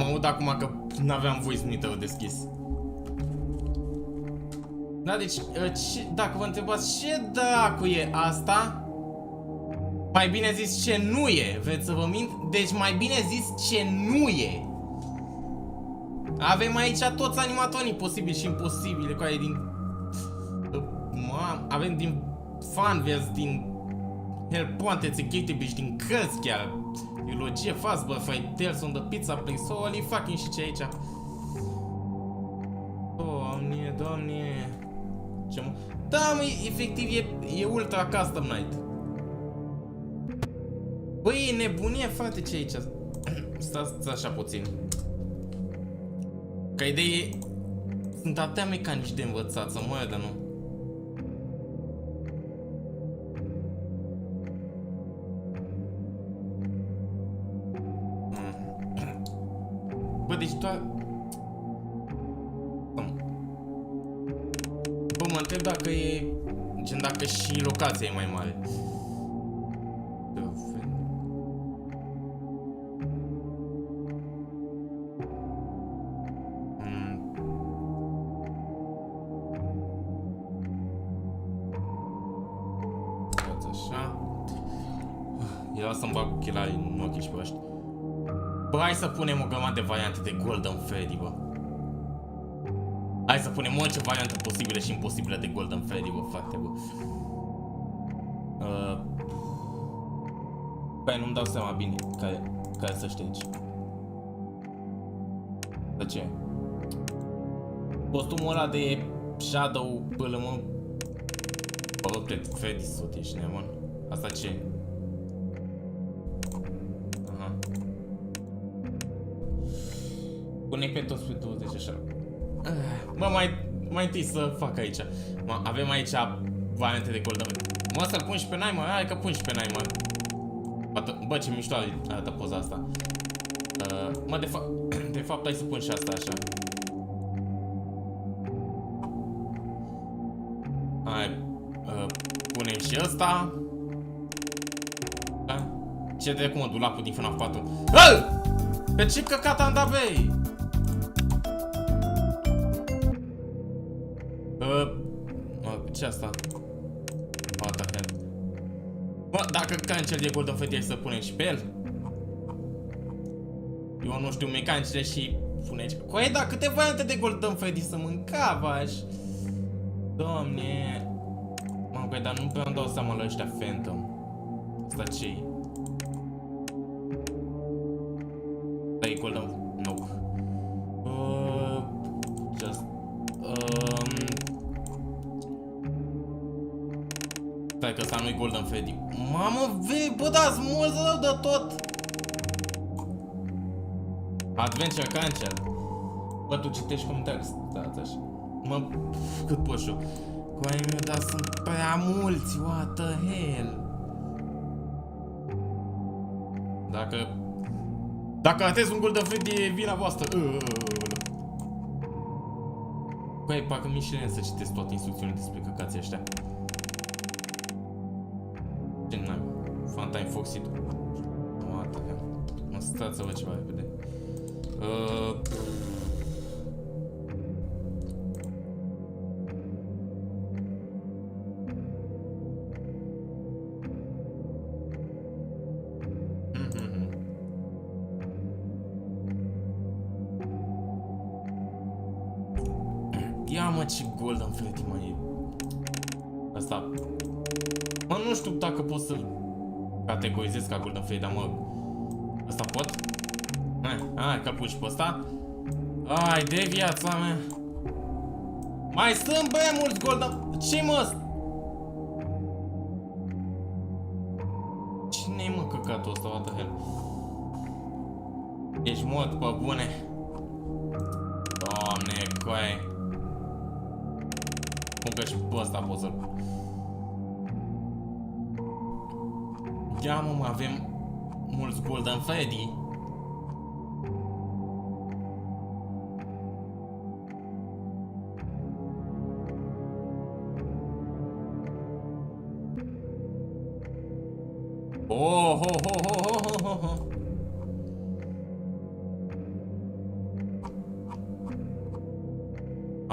Mă aud acum că n-aveam voice meter deschis. Da, deci, dacă vă întrebați ce dracu e asta, mai bine zis ce nu e, vreți să vă mint? Deci mai bine zis ce nu e. Avem aici toți animatorii posibili și imposibile, cu aia din... Avem din fanverse, din Help-Wanted, Security Beach, din cărți chiar. Eulogie, Fazbear, Tales on the Pizza Place, holy fucking și ce aici. Doamne, doamne. Ce mă... Da, mă, efectiv e ultra custom night. Băi, e nebunie, frate, ce aici? Stați așa puțin. Ca idee, sunt atâtea mecanici de învățat, să mă de nu. Bă, deci doar... Bă, mă întreb dacă e... Gen, dacă și locația e mai mare. Era să-mi bag ochelarii în ochii și pe ăștia. Bă, hai să punem o grămadă de variante de Golden Freddy, bă. Hai să punem orice variante posibile și imposibile de Golden Freddy, bă, frate, bă. Păi nu-mi dau seama bine care să știi aici. De ce? Costumul ăla de Shadow până mă... Bă, cred Freddy Sot, ești nebun. Asta ce? Aha. Pune pe toți pe 20 așa. Mă, mai întâi să fac aici. Mă, avem aici variante de Golden. Mă, să-l pun și pe Naima? Hai că pun și pe Naima. Bă, ce mișto arată poza asta. Mă, de fapt, hai să pun și asta așa. Hai, punem și ăsta. Da? Ce de cum dulapul din FNAF 4? Pe ce căcat am dat, băi? Ce asta? Bă, dacă cancel e Golden Freddy, hai să punem și pe el. Eu nu știu mecanicile și pune aici. Coaie, da, câte variante de Golden Freddy să mâncavaș. Doamne. Mă, băi, dar nu prea îmi dau seama la ăștia Phantom. Asta ce-i? Da, e Golden... Nope. Just... Stai că ăsta nu-i Golden Freddy. Mamă, vei, bă, da-s mulți rău de tot. Adventure Cancel. Bă, tu citești comentarii. Stați așa. Mă, cât poți eu. Coaie meu, dar sunt prea mulți. What the hell. Dacă ratezi un Golden Freddy, e vina voastră. Coaie, parcă mișelen să citesc toate instrucțiunile despre căcații ăștia. Ce n-ai? Funtime Foxy. What the hell. Mă, stați să văd ceva repede. Ia mă, ce Golden Freddy, mă, e asta. Mă, nu știu dacă pot să-l categorizez ca Golden Freddy, dar mă, ăsta pot? Hai că pun și pe ăsta. Ai de viața mea. Mai sunt băia mulți Golden. Ce mă? Cine-i mă căcatul ăsta, what the hell? Ești mort pe bune. Doamne, coaie. Pun că și pe ăsta pot să-l... Ia mă, avem mulți Golden Freddy. Oh, ho, ho, ho, ho, ho, ho.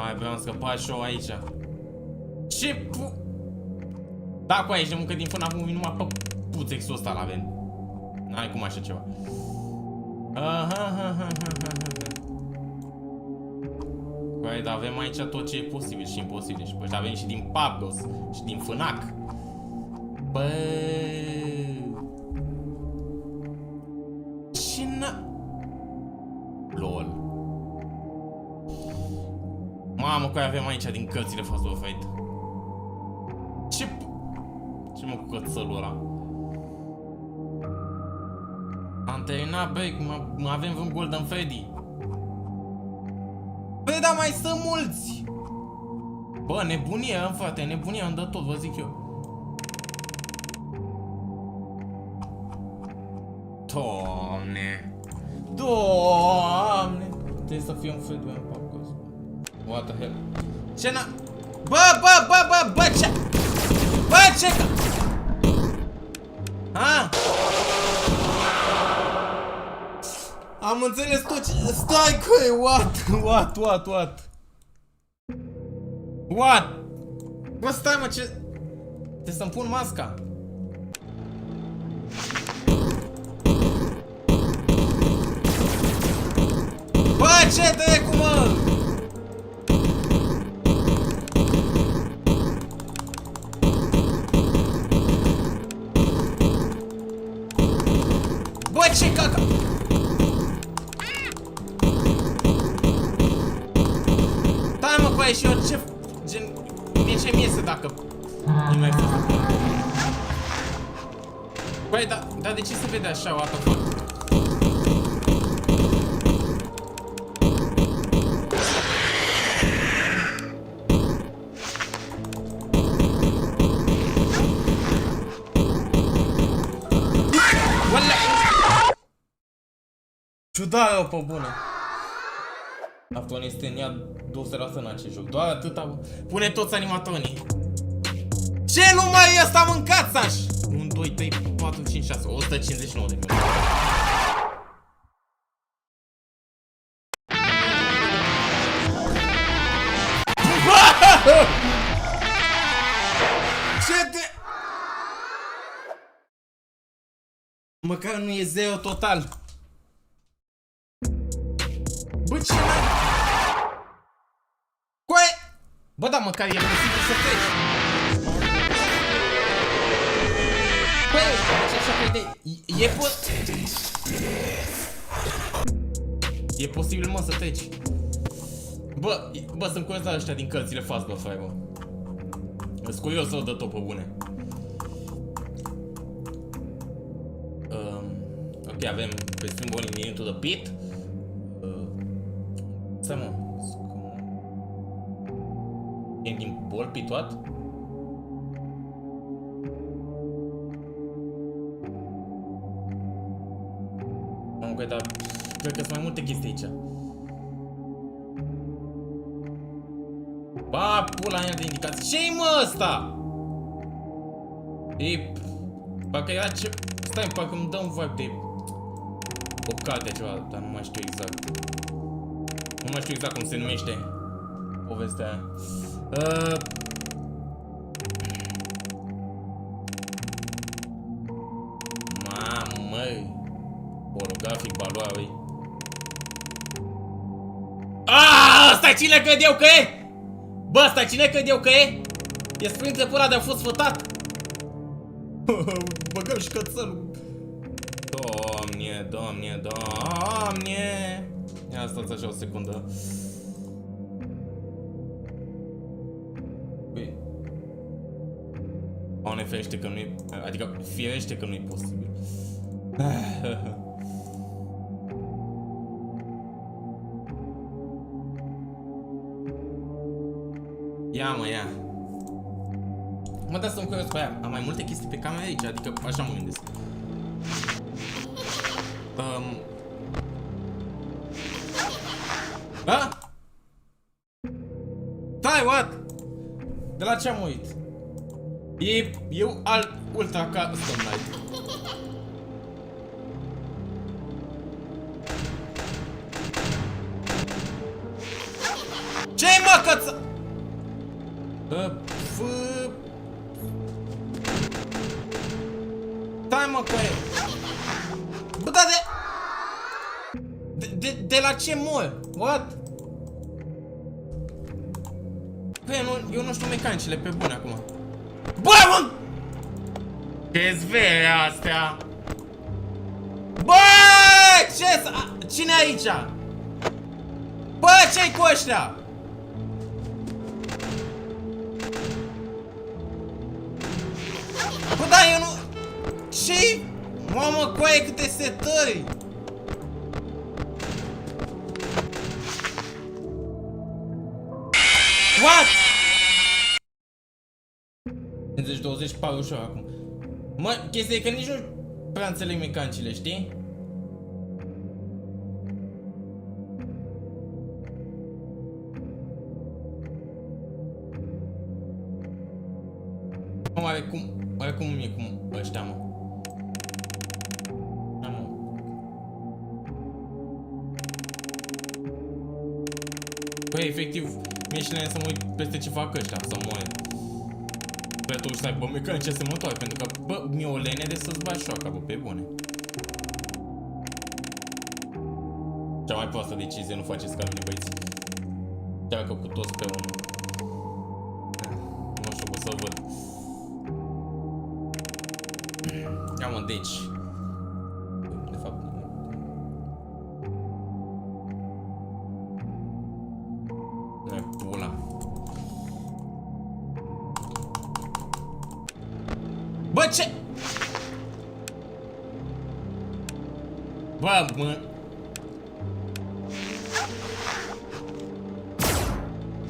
Hai, vreau să scăpat și eu aici. Ce Da, cu aici de muncă din FNAF movie numai pe puțexul ăsta l-avem. N-ai cum așa ceva. Păi, dar avem aici tot ce e posibil și imposibil. Și păi avem și din Pablos și din FNAC. Băi. Ce na... LOL. Mamă, că avem aici din cărțile Fast of Fate. Ce mă cu cățelul ăla? Am terminat break, avem vreun Golden Freddy. Băi, dar mai sunt mulți! Bă, nebunie, frate, nebunie, îmi dă tot, vă zic eu. Doamne! Doamne! Trebuie să fie un Freddy în parcos. What the hell? Ce na... Bă, ce... Bă, ce ca... Ha? Am înțeles tot ce... Stai că e... What? Bă, stai mă, ce... Trebuie să-mi pun masca. Bă, ce dracu, mă? Bă, ce caca? Stai mă, cu aia și eu ce... Gen... Mie ce mi iese dacă... Nu mai făcut. Băi, dar de ce se vede așa, what the fuck? Ciudare, pe bune. Aftonii este în ea 200% în acest joc. Doar atâta. Pune toți animatorii. Ce numai ăsta mâncați aș? 1, 2, 3, 4, 5, 6, 159 de minute. Ce de... Măcar nu e 0 total. Bă, ce n-ai? Coe! Bă, da, măcar e posibil să treci. Bă, așa că e posibil, mă, să treci. Bă, sunt curios la ăștia din cărțile Fast, bă, frate, bă. Sunt curios să-l dă tot pe bune. Ok, avem pe simbolii into the pit. Stai, mă. E din bol pituat? Am că dar cred că sunt mai multe chestii aici. Ba, pula mea de indicații. Ce-i, mă, ăsta? E... Parcă era ce... Stai, parcă îmi dă un vibe de... O carte ceva, dar nu mai știu exact. Nu mai știu exact cum se numește povestea aia. Mamă, porografic baloarei. Ăsta cine cred eu că e? Bă, ăsta cine cred eu că e? E sprinte pula de-a fost fătat. Băgăm și cățelul. Doamne. Ia stați așa o secundă. Băi. Doamne, ferește că nu e... Adică, firește că nu e posibil. Ia, mă, ia. Mă, dar sunt curios pe aia. Am mai multe chestii pe camera aici, adică așa mă gândesc. Da? Stai, what? De la ce am uit? E alt ultra custom night. Ce-i mă căță? Stai mă că e. Bă, da de la ce mol? What? Bă, eu nu știu mecanicile pe bune acum. Bă, mă! Ce-s vere astea? Bă, cine e aici? Bă, ce-i cu ăștia? Bă, da, eu nu... Ce-i? Mamă, coaie, câte setări! What? 50-20 pare ușor acum. Mă, chestia e că nici nu prea înțeleg mecanicile, știi? Mă, oarecum e cum ăștia, mă. Da, mă. Băi, efectiv, mi-e și lene să mă uit peste ce fac ăștia, să moare. Pe totuși să aibă mecanice asemănătoare, pentru că, bă, mi-e o lene de să-ți bagi șoaca, bă, pe bune. Cea mai proastă decizie, nu faceți ca mine, băieți. Chiar că cu toți pe unul. Nu știu, bă, să văd. Ia mă, deci. De fapt, pula. Bă, ce? Bă, mă.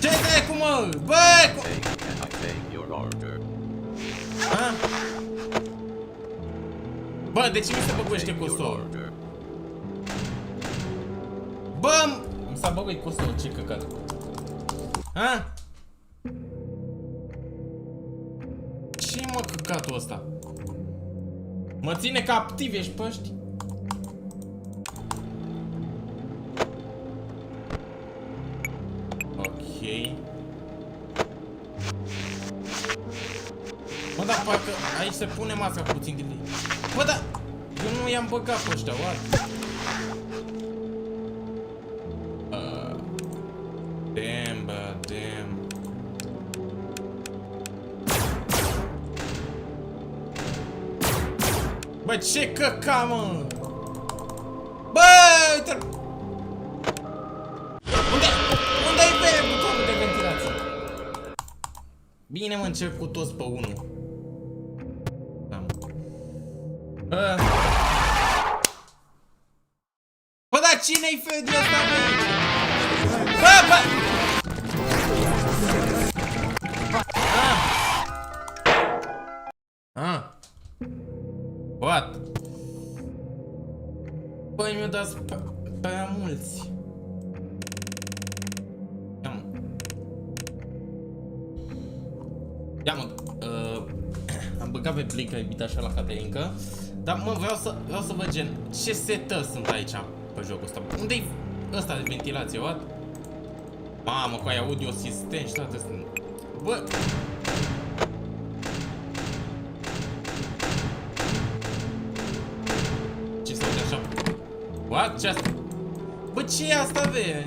Ce te cu mă? Bă, cu... Ha? Bă, de ce mi se băguiește cursor? Bă, mi s-a băguit cursor, ce căcat. Ha? Ce mă căcatul ăsta? Mă ține captiv, ești păști? Ok. Bă, dar parcă aici se pune masca puțin de lei. Bă, dar eu nu i-am băgat pe ăștia, oare? Damn, bă, damn. Bă, ce căca, mă! Bă, uite-l! Unde-i butonul de ventilație? Bine, mă, încep cu toți pe unul. Da, mă. Bă, dar cine-i Freddy ăsta, bă? Bă, bă! What? Băi, mi-o dați prea mulți. Ia mă. Ia mă. Am băgat pe plic, ai așa la Caterinca. Dar mă, vreau să văd gen ce setări sunt aici pe jocul ăsta. Unde-i ăsta de ventilație, what? Mamă, cu ai audio sistem și toate astea. Bă! Ce se aude așa? What? Ce asta? Bă, ce e asta, be?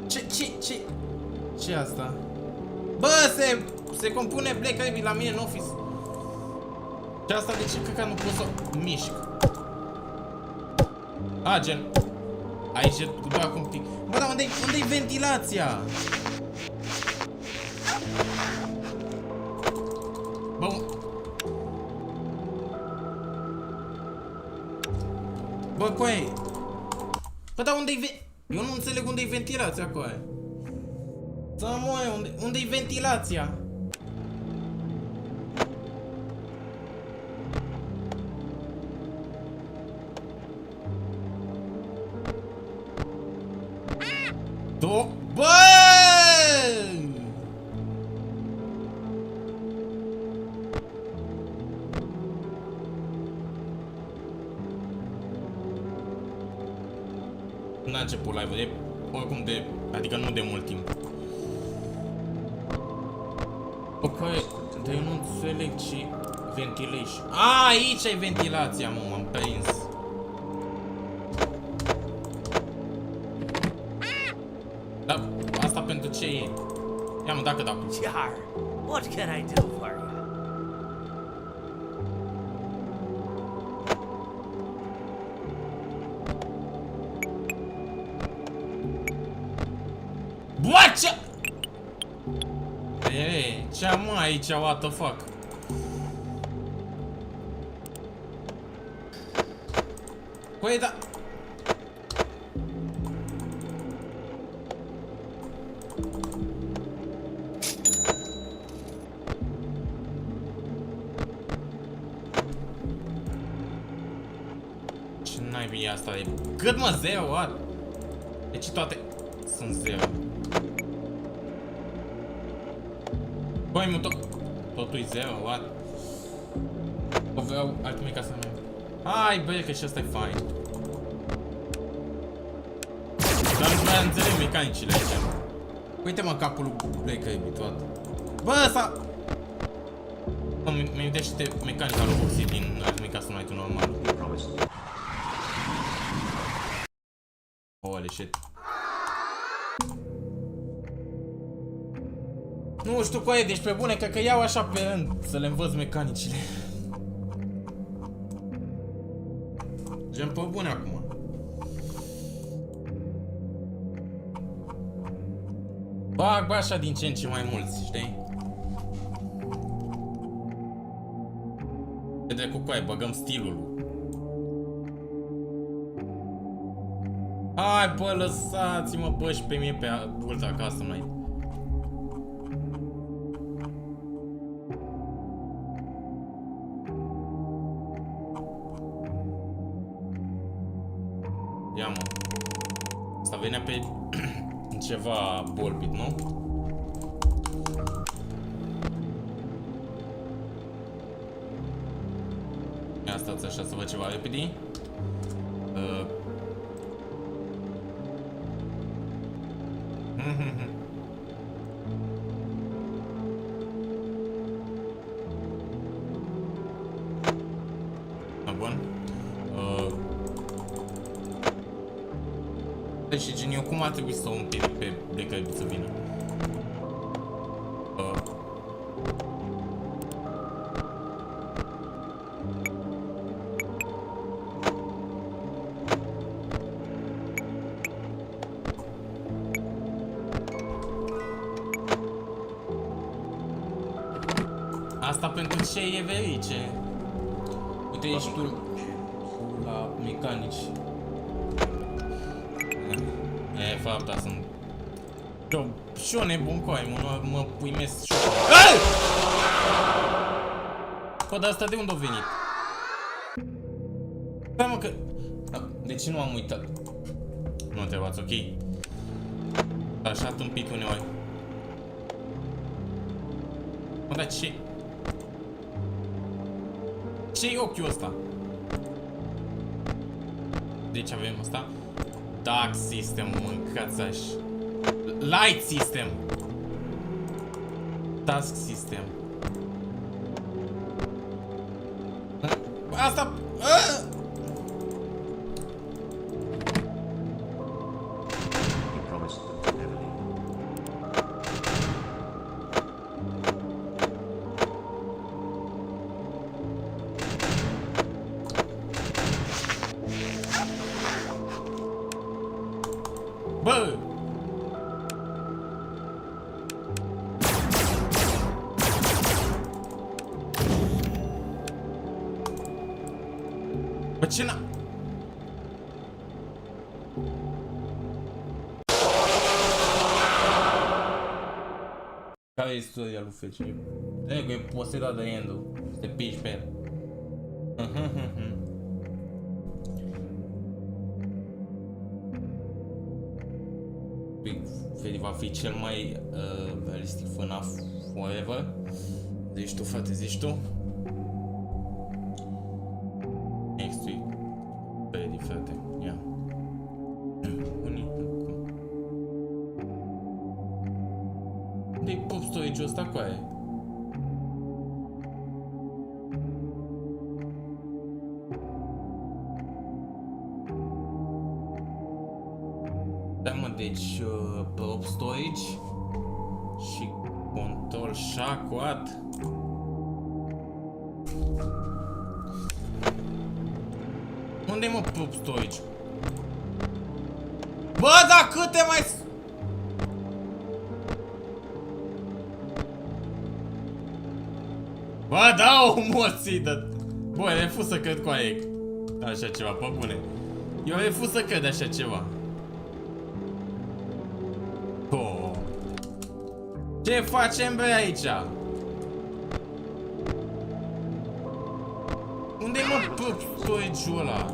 Ce e asta? Bă, se compune Black Rabbit la mine în office. Ce asta de ce căcat nu pot să mișc? A, gen. Aici e doar acum pic. Bă, dar unde-i ventilația? Bă, bă, coaie. Bă, dar unde-i eu nu înțeleg unde-i ventilația, coaie. Să moaie, unde-i ventilația? Bă! N-a început live-ul, oricum de, adică nu de mult timp. Ok, dar eu nu înțeleg ce ventilation. A, aici e ventilația, mă, m-am prins. Dar asta pentru ce e? Ia mă, dacă. What can I do for you? Bă, ce? Ce am aici, what the fuck? Păi, da... Ce naibii e asta? E... Cât mă, zero, what? Deci toate sunt zero. Băi, mă, totul e zero, what? O vreau altul mic ca să nu... Hai, băi, că și ăsta e fain. Dar nu mai înțeleg mecanicile aici. Uite, mă, capul lui Blake e habituat. Bă, ăsta... Mi-mi dește mecanica lui Boxy din altul mic ca să nu mai tu normal. Holy shit. Nu știu cu aia, deci pe bune, că iau așa pe rând să le învăț mecanicile. Gen pe bune acum. Bag așa din ce în ce mai mulți, știi? Vede cu coaie, băgăm stilul. Hai, bă, lăsați-mă, bă, și pe mine pe burta acasă, mai. Ia, mă. Asta venea pe ceva bolbit, nu? Ia stați așa să văd ceva repede. Bun. Și gen, eu cum ar trebui să o împiedic pe Blake să vină? Asta pentru ce e verice? Uite, ești tu la mecanici. E, fapta, sunt... Și eu nebun cu aia, mă puimesc și eu. Bă, dar asta de unde a venit? Stai, mă, că... De ce nu am uitat? Nu te bați, ok? Așa tâmpit uneori. Bă, dar ce... Ce-i ochiul ăsta? Deci avem asta. Dark System, mâncați aș. Light System. Task System. Asta... Bă! Bă, ce n-a... Care e istoria lui Fece? Trebuie, e posedat de Endo. Să te piși pe el. Fede va fi cel mai realistic FNAF forever. Zici tu, frate, zici tu? Next week. Fede, frate, ia. Unii. storage-ul ăsta cu aia? Da, mă, deci prop storage și control shaquat. Unde-i mă prop storage? Bă, dar câte mai... Bă, da, o moții de... Bă, refuz să cred cu aia așa ceva, pe bune. Eu refuz să cred așa ceva. Oh. Ce facem, băi, aici? Unde-i mă prop storage-ul ăla?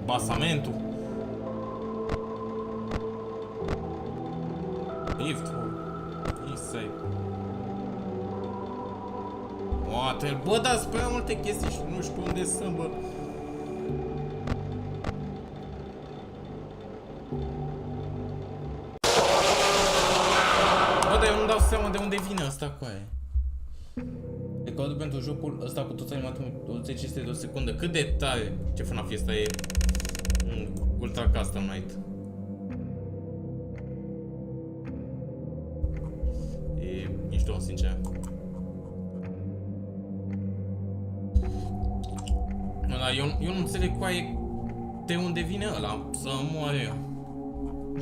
Basamentul. Liftul. Isai. Water. Bă, dar sunt prea multe chestii și nu știu unde sunt, bă. Bă, dar eu nu dau seama de unde vine ăsta cu aia. Recordul pentru jocul ăsta cu toți animatul 25 de o secundă. Cât de tare! Ce FNAF ăsta e? Ultra custom night. E mișto, sincer. Ăla, eu nu înțeleg cu aia de unde vine ăla să moare eu.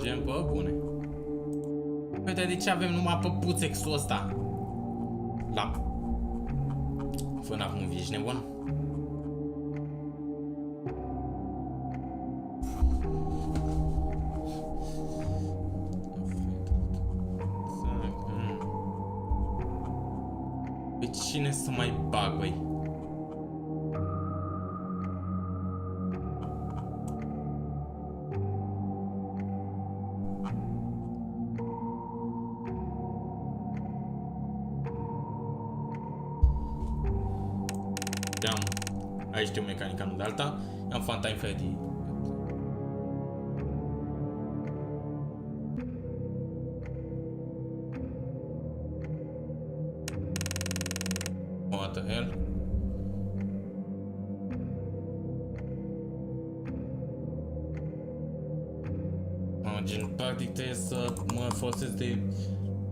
Gen, bă, bune. Păi, dar de ce avem numai pe puțexul ăsta? La FNAF movie, ești nebun? Pe cine să mai bag, băi? Aici știu mecanica, nu de alta. Am Funtime Freddy. What the hell? Gen, practic trebuie să mă folosesc de...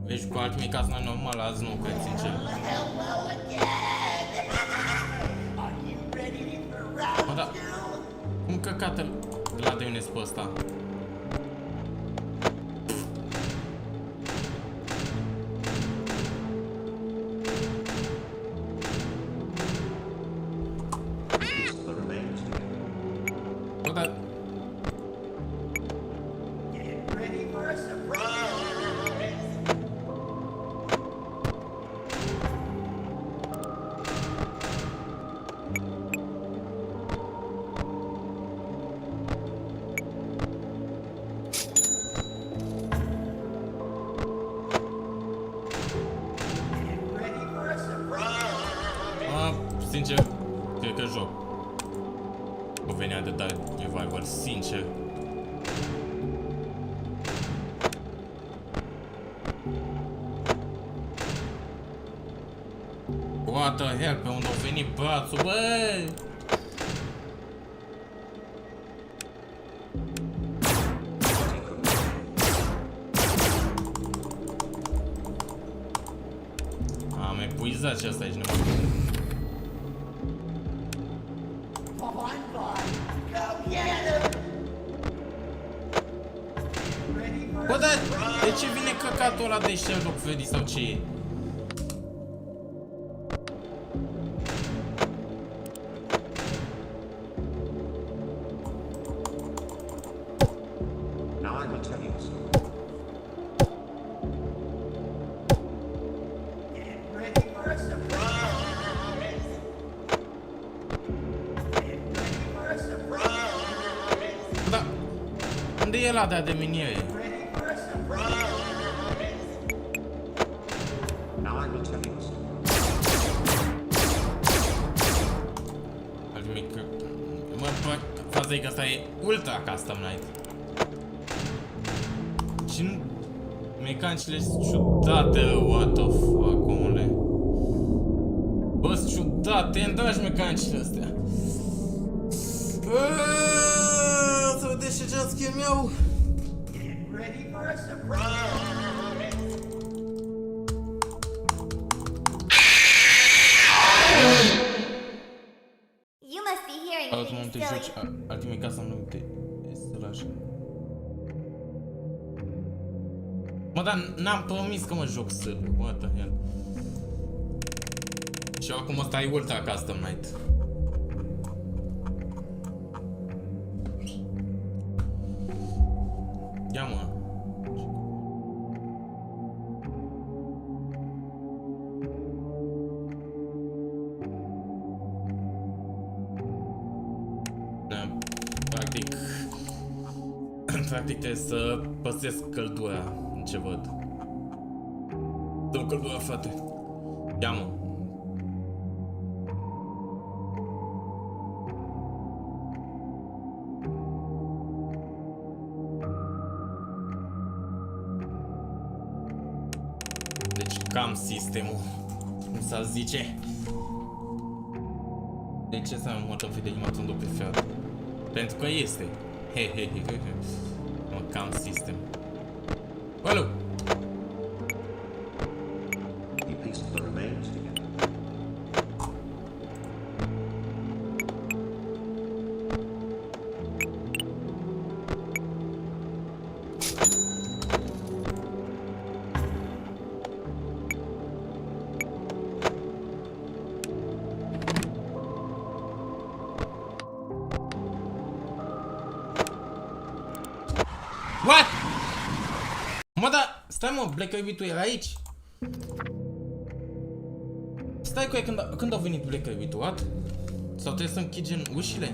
Deci cu alt micas normal, azi nu cred, sincer. Bă, da, cum căcată la Devenit pe ăsta? Bă, da... Sincer, cred că joc o venea de Dark Revival, sincer. What the hell, pe unde a venit brațul, băi? Am epuizat și asta aici, nebun. Bă, dar de ce vine căcatul ăla de Sherlock Freddy sau ce e? Unde e ăla de miniere? Mă, Bă, faza e că asta e ultra custom night. Și nu... Mecanicile sunt ciudate, what the fuck, omule. Bă, sunt ciudate, îmi dragi mecanicile astea. Să vedeți ce jumpscare mi-au. Ready for a surprise! You must be hearing Altul me, moment te silly. joci, ultimii ca să nu te sărași. Mă, dar n-am promis că mă joc sârb, what the hell. Și acum ăsta e ultra custom night. Ia mă. Da, practic trebuie să păstresc căldura în ce văd. Dă-o căldura, frate. Ia mă. Deci cam sistemul, cum s-ar zice. De ce să mă tot fi de animat un preferat? Pentru că este. He. Mă, cam sistem. Alo! He pieced the remains together. What? Mă, da, stai mă, Black Rabbit-ul era aici? Stai cu ea, când au venit Black Rabbit-ul, what? Sau trebuie să închidem ușile?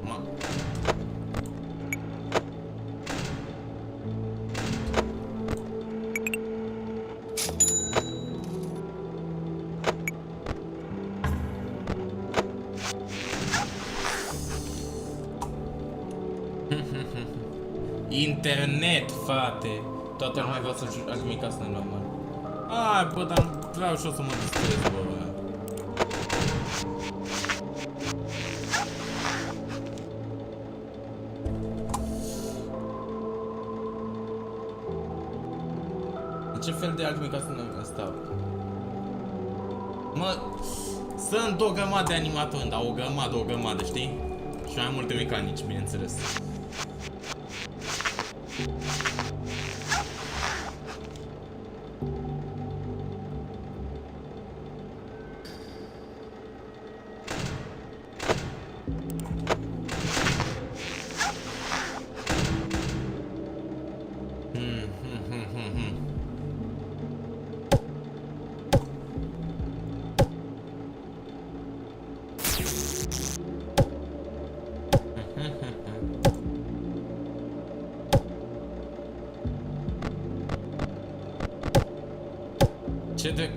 Ma. Internet, frate. Toată lumea vrea să joci mic, asta e normal. Ai, bă, dar vreau și eu să mă distrez, bă. De ce fel de altmic asta nu asta? Mă, sunt o grămadă de animatori, dar o grămadă, știi? Și mai multe mecanici, bineînțeles. Ce de...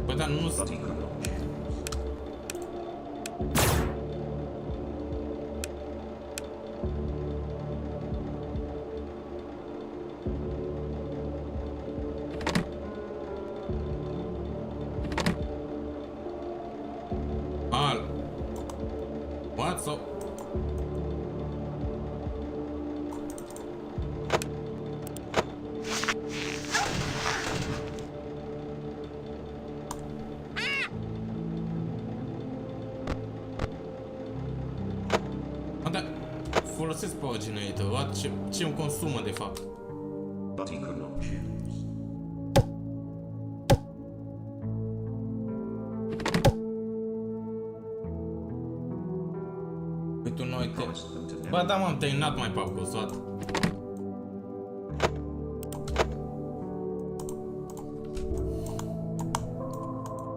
Bă, dar nu... But he could not choose. Al... What so... Folosesc power generator, ce îmi consumă de fapt. But he could not choose. Uite, noi te... Ba da, m-am terminat mai parcursat.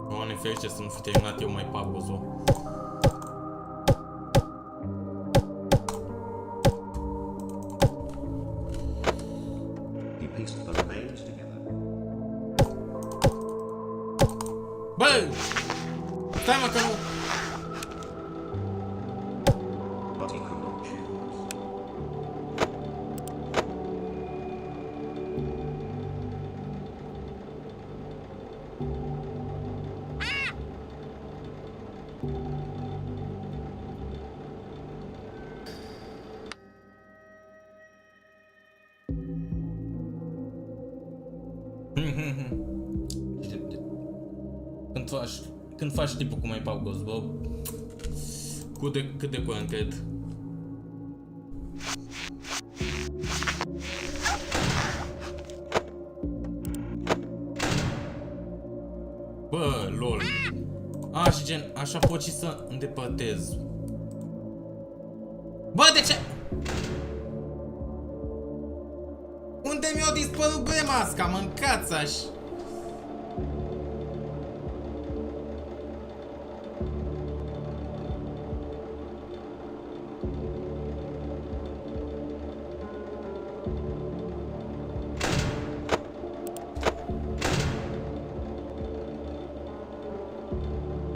Doamne ferește să nu fi terminat eu mai parcursul. Bă! Stai mă că nu... But he could not choose. Când faci tipul cum ai paugos, bă, cât de curând cred. Bă, lol. A, și gen, așa pot și să îndepărtez. Bă, de ce? Unde mi-a dispărut masca? Mâncați-aș!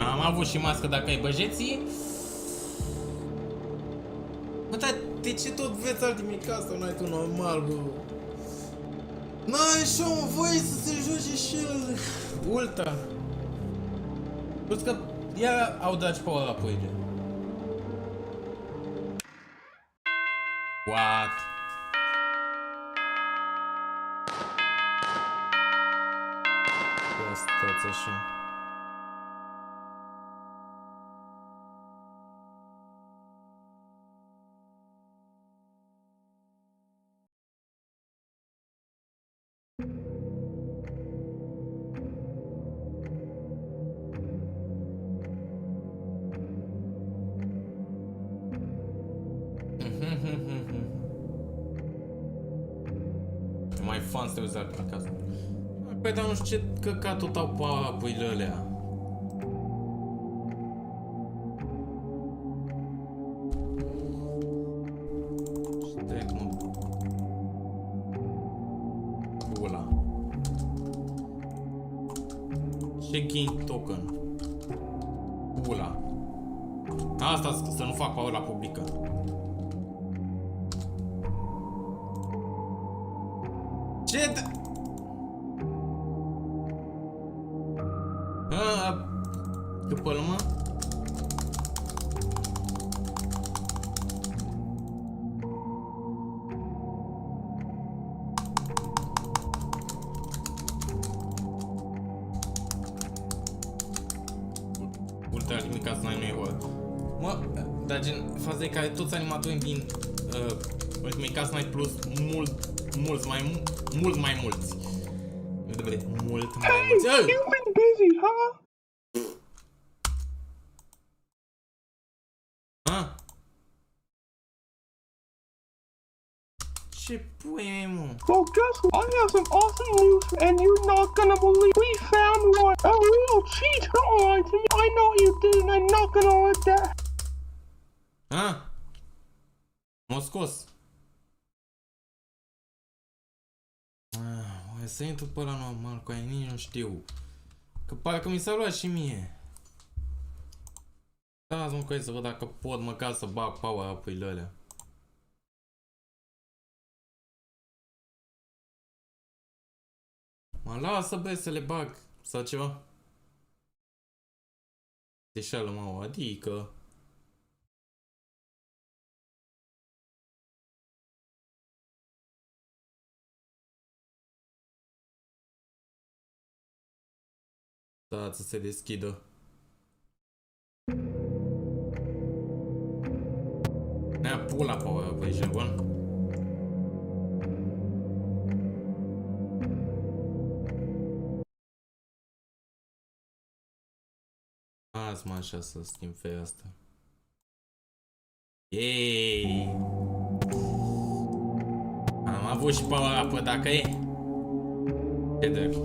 Am avut și mască dacă ai băjeții. Bă, dar de ce tot vreți altimica asta? N-ai tu normal, bă? N-ai și o voie să se joace și el ultra. Plus că iar au dat și pe ăla pâine. What? Ia stați așa. Mai fan să te uiți acasă. Păi, dar nu știu ce căcat tot au papuile alea. Stai cum... Ăla. Ce gain token? Ăla. Asta să nu fac pe ăla publică. Ce? După-l, mă? Ultra nimica să n-ai nu e. Mă, dar gen, faza e că toți animatorii din Ultimate Cast Night Plus mult mai mulți. Mult mai mulți. You've been busy, huh? Ah? Ce pui, mă? Well, guess what? I have some awesome news, and you're not gonna believe. We found one. A real cheater lied to me. I know you did, and I'm not gonna let that. Ah? M-a scos. Să intru pe ăla normal, cu aia nici nu știu. Că parcă mi s-a luat și mie. Dați mă cu aia să văd dacă pot măcar să bag power-up-urile alea. Mă lasă, bă, să le bag. Sau ceva. Deșeală, mă, adică... Da, să se deschidă. Ne-a pula pe oia, băi, ești nebun? Azi mă așa să schimb feia asta. Yeee! Am avut și power-up, dacă e. Ce drept.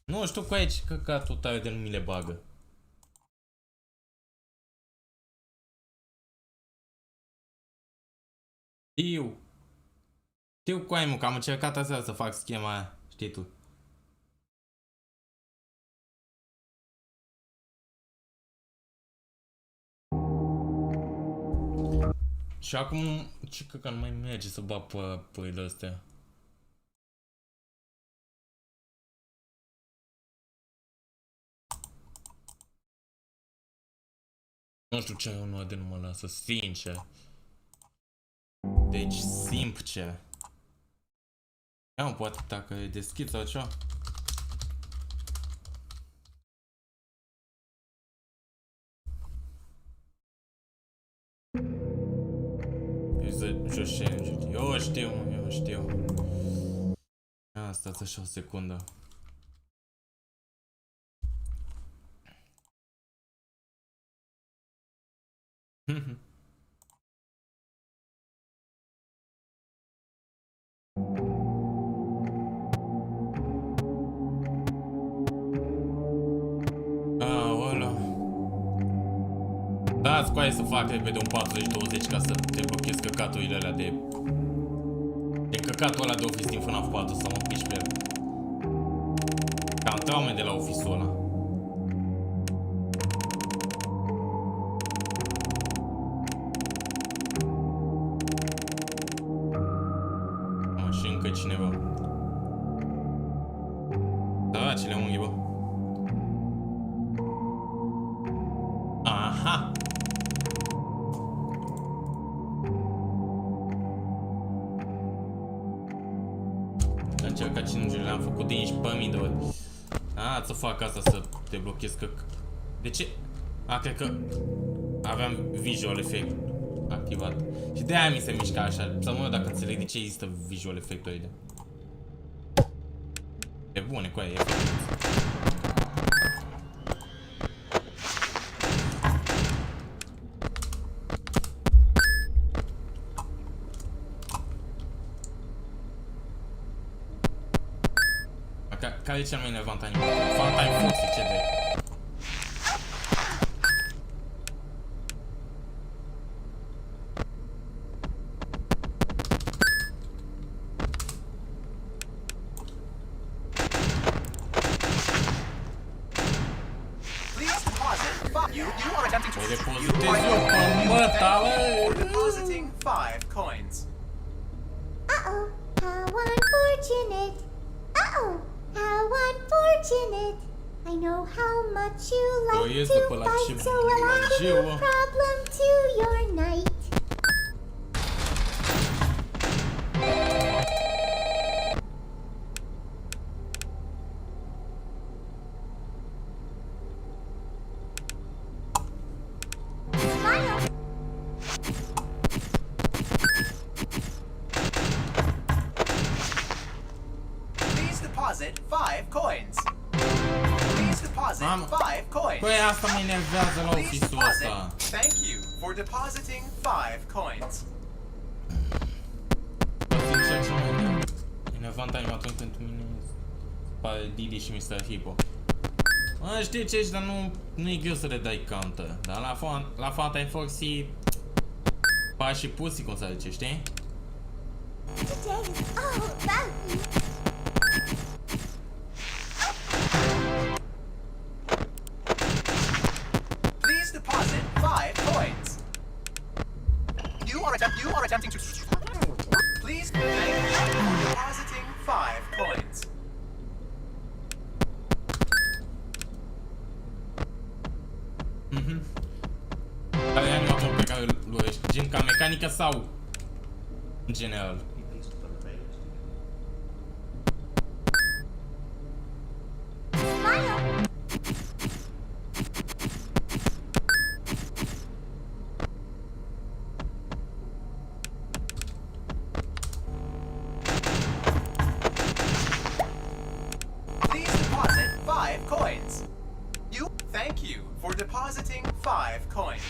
Nu știu cu aici căcatul tare de nu mi le bagă. Știu cu aia, că am încercat aseară să fac schema aia, știi tu. Și acum, ce că nu mai merge să bag pe păile astea. Nu știu ce unul de nu mă lasă, sincer. Deci, simple. Ia mă, poate dacă e deschis sau ceva. Eu știu, mă, eu știu. Ia, stați așa o secundă. Aoleu. Da, scoaie să fac repede un 40-20 ca să te blochezi căcaturile alea de... De căcatul ăla de Office din FNAF 4 să mă piși pe el. Cam traume de la Office-ul ăla. Și încă cineva. Da, ce le unghi, bă. Aha! Încercat 5 le-am făcut de 11.000 de ori. A, să fac asta, să te blochez că... De ce? A, cred că aveam visual effect activat. Și de aia mi se mișca așa. Să mă uit dacă înțeleg de ce există visual effect-ul ăia. E bune, cu aia e efect. Care e cel mai enervant animal? Fanta-i fost, ce de... Depositing 5 coins. Uh-oh, how unfortunate. Uh-oh, how unfortunate. I know how much you like to fight, so I'll add a problem to your night. Păi asta mă enervează la Office-ul ăsta. Thank you for depositing 5 coins. Sincer, cel mai enervant animator pentru mine pare Didi și Mr. Hippo. Mă, știi ce ești, dar nu e greu să le dai counter. Dar la Fanta Foxy pa și pussy, cum să zice, știi? Today is all about you. You are attempting to... Please thank you for depositing 5 coins. Care e animatorul pe care îl lurești? Gen ca mecanică sau în general? Depositing 5 coins.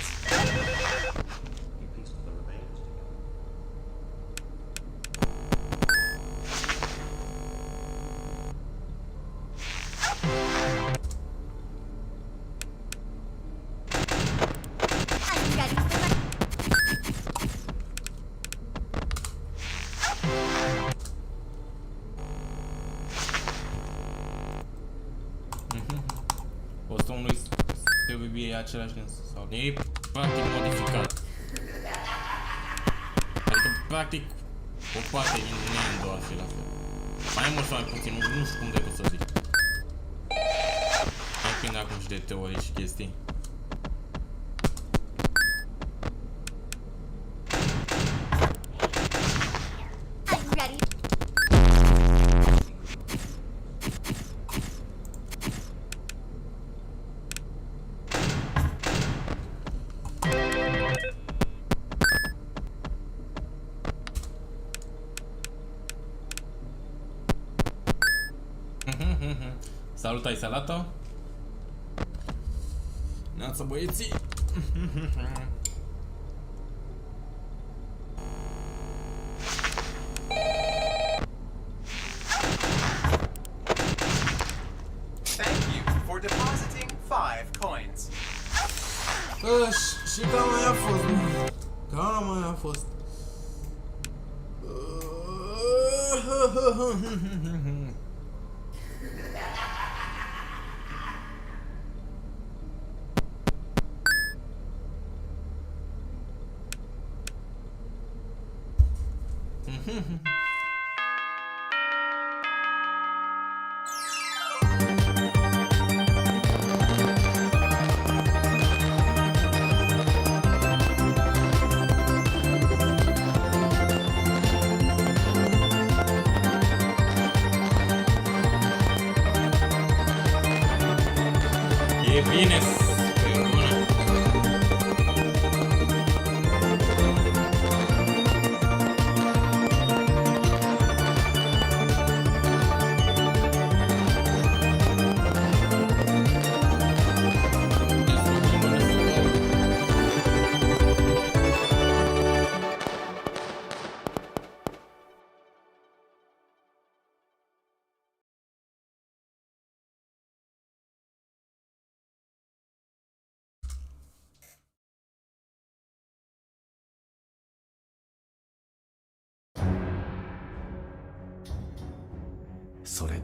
Costumul lui e același din sau e practic modificat. practic o parte din Nendo ar fi la fel. Mai mult sau mai puțin, nu știu cum de pot să zic. Depinde acum și de teorii și chestii. Salut, ai salată? Neața, băieții! Thank you for depositing 5 coins. Și cam mai a fost, mă. Cam mai a fost. E bine, e bună.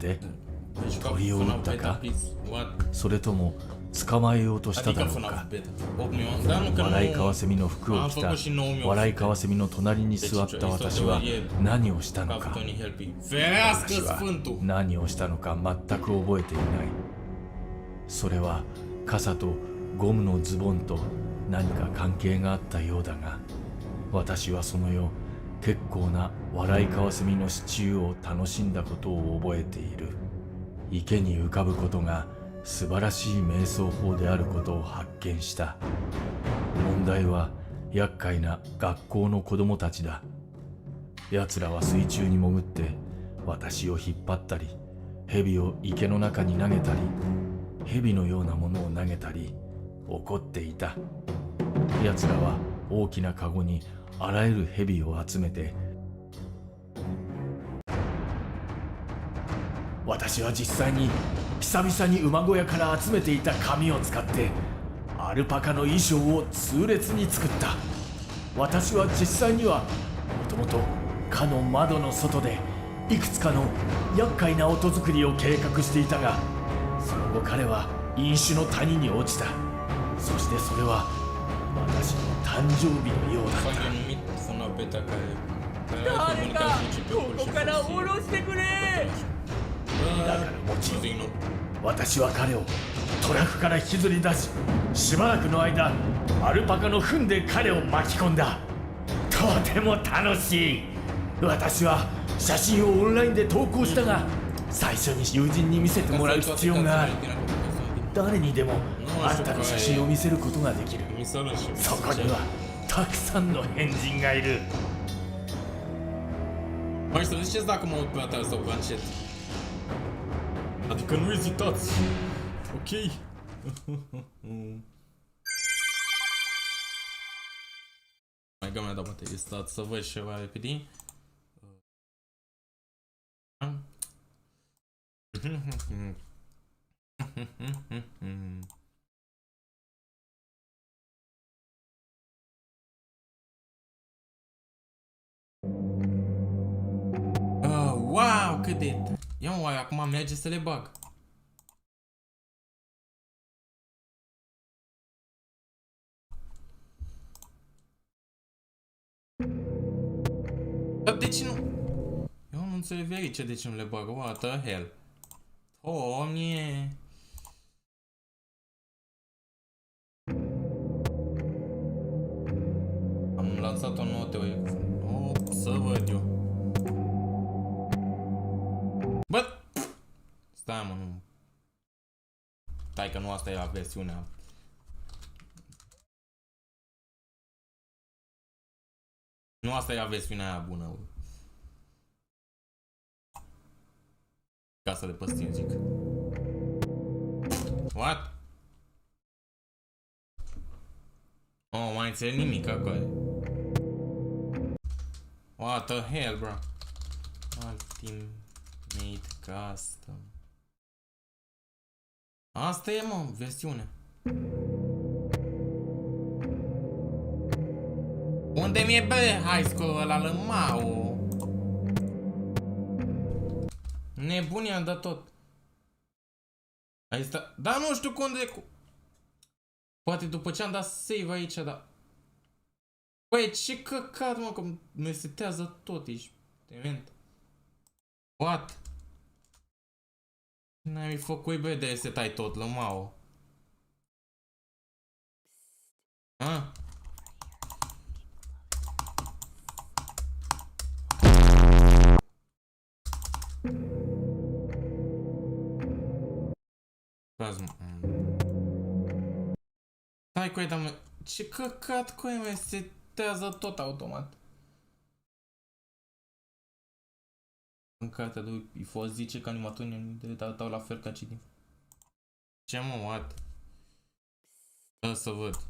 Deci, 鳥を撃ったか、それとも捕まえようとしただろうか。笑いカワセミの服を着た笑いカワセミの隣に座った私は何をしたのか。私は何をしたのか全く覚えていない。それは傘とゴムのズボンと何か関係があったようだが、私はその夜結構な笑いカワセミのシチューを楽しんだことを覚えている。池に浮かぶことが素晴らしい瞑想法であることを発見した。問題は厄介な学校の子供たちだ。奴らは水中に潜って私を引っ張ったり、蛇を池の中に投げたり、蛇のようなものを投げたり、怒っていた。奴らは大きなカゴにあらゆる蛇を集めて、私は実際に久々に馬小屋から集めていた紙を使ってアルパカの衣装を痛烈に作った。私は実際にはもともとかの窓の外でいくつかの厄介な音作りを計画していたが、その後彼は飲酒の谷に落ちた。そしてそれは私の誕生日のようだった。誰かここから下ろしてくれ。だからもちろん私は彼をトラックから引きずり出し、しばらくの間アルパカの糞で彼を巻き込んだ。とても楽しい。私は写真をオンラインで投稿したが、最初に友人に見せてもらう必要がある。誰にでもあんたの写真を見せることができる。そこにはたくさんの変人がいる。Mai să ziceți dacă mă uit pe atal sau planchet. Adică nu ezitați. Ok? Mai gămea, da, poate stați să văd ceva repede. Wow, cât de... Ia mă, acum merge să le bag. de ce nu? Eu nu înțeleg aici de ce nu le bagă. What the hell? Doamne! Am lansat o nouă teorie. Să văd eu. Bă! Stai mă, nu. Stai că nu asta e versiunea. Nu asta e versiunea aia bună. Casa de păstin, zic. What? Oh, mai înțeleg nimic acolo. What the hell, bro? Ultimate Custom. Asta e, mă, versiunea. Unde mi-e, bă, high school ăla, lămau? Nebunia de tot. Aici sta... Dar nu știu cum de... Poate după ce am dat save aici, dar... Băi, ce căcat, mă, că me setează tot, ești dement. What? N-ai făcut, bă, de setai tot, lămau. Ah? Stai cu ei, dar ce căcat cu ei, mă, setează tot automat. În cartea de fost zice că animatorii nu dau la fel ca cei din... Ce, mă, what? Dă să văd.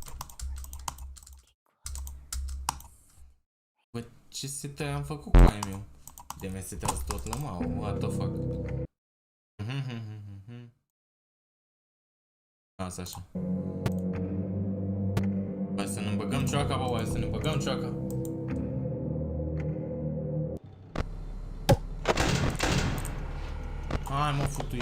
Bă, ce sete am făcut cu aia meu? De me setează tot lămau, what the fuck? Asta așa. Hai să ne băgăm cioaca, bă, hai să ne băgăm cioaca. Hai, mă, futui.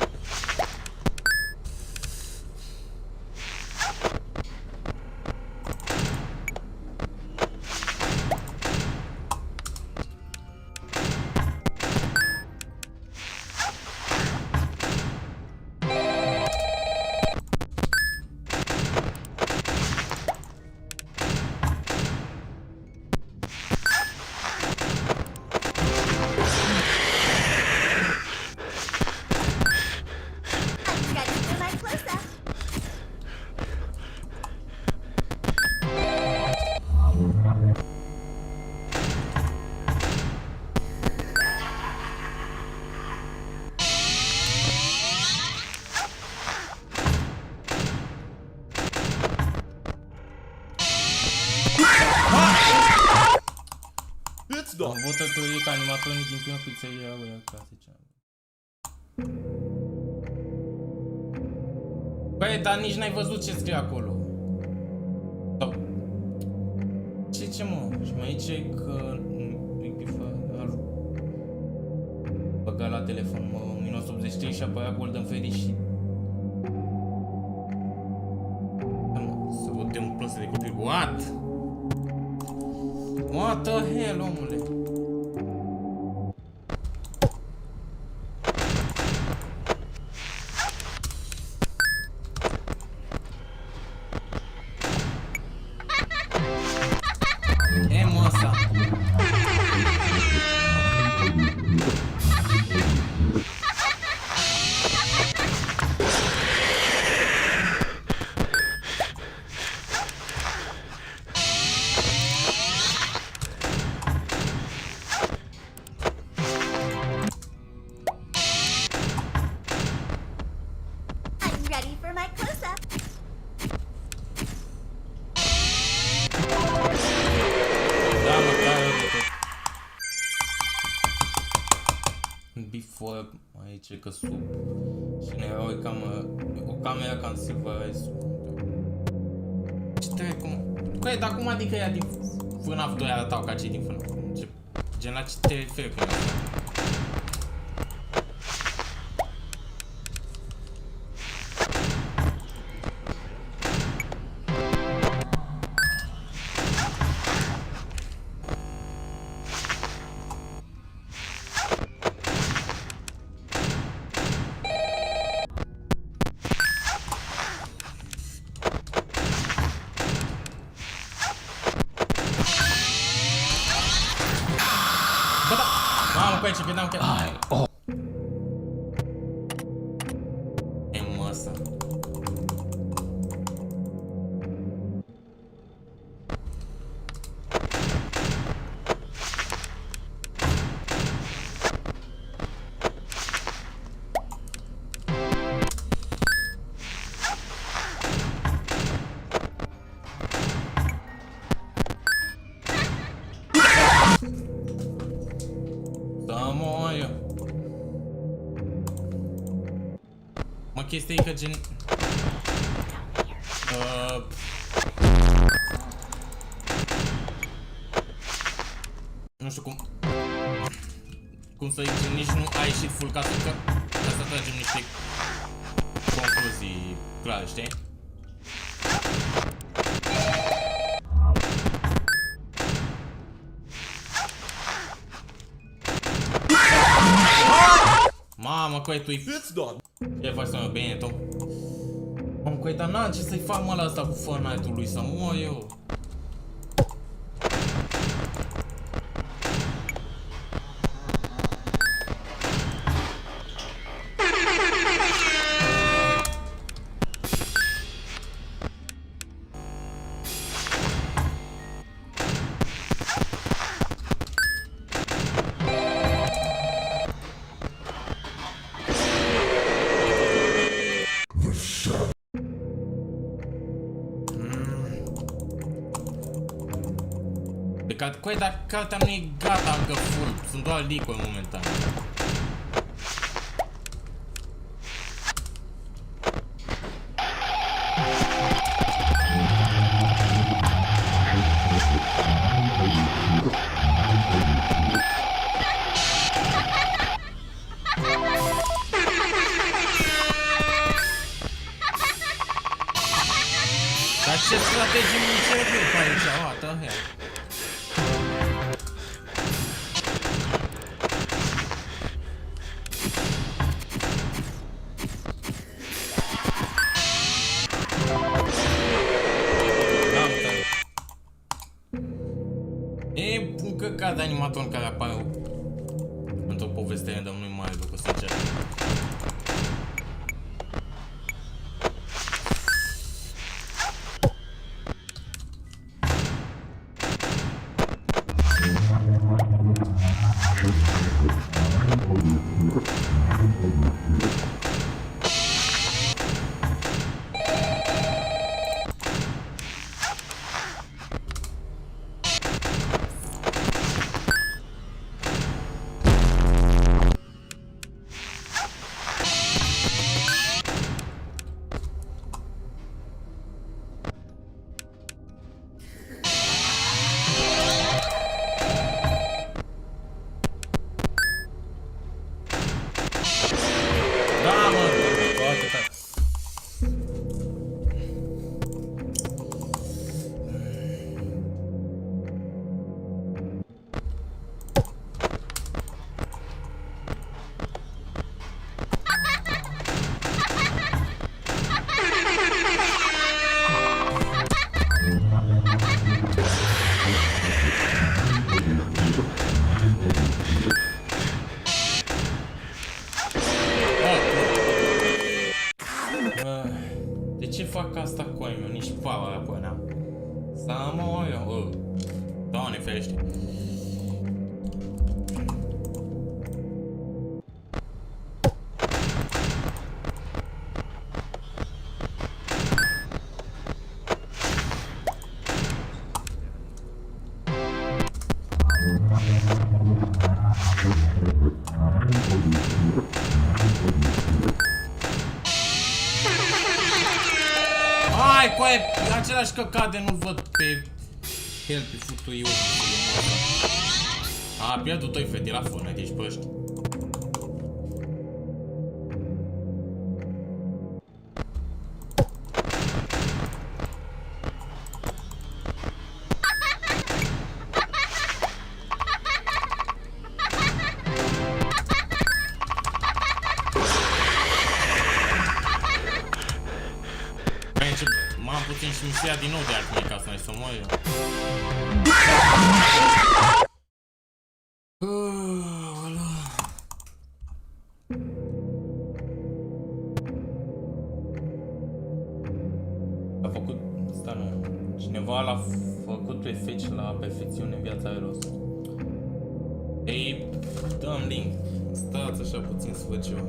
Am votat teorie că animatorii din prima pizzeria au ea clasice. Băi, dar nici n-ai văzut ce scrie acolo. Sau... Ce, mă? Și mai zice că... ar băga la telefon, mă, 1983 și apărea Golden Freddy și... Da, mă, să votăm un plăsă de copil. What? What the hell, omule? E, mă, ăsta. Before, aici că sub și ne era o cameră ca în Silver Eyes. Ce trebuie cum? Păi, dar cum adică ea din FNAF 2 arătau ca cei din FNAF? Gen la ce te referi când asta? aici, credeam că... E măsa. Chestia e că gen... Nu știu cum să zic, nici nu a ieșit full ca să tragem niște concluzii clare, știi? Mamă, coi, tu-i... Ce faci să mă bine, tu? Am coi, dar n-am ce să-i fac, mă, la asta cu Fortnite-ul lui, să mor eu. Coi, dar cartea nu e gata încă full, sunt doar licuri momentan. Dar ce strategii mi încerc pe aici? What the hell? Ca de animator care apare într-o poveste de nu-i mare lucru, sincer. fac asta cu ai meu, nici pava la până. Să mă eu, Doamne ferește. Hai, coaie, același căcat de nu-l văd pe el, pe futul eu. A, pierdut toi fete la fână, deci pe ăștia. M-am puțin și mi-a din nou de Acuma ca să mai să mă eu. Ăla. făcut, asta nu, cineva l-a făcut pe feci la perfecțiune în viața de rost. Ei, dăm link, stați așa puțin să văd ceva.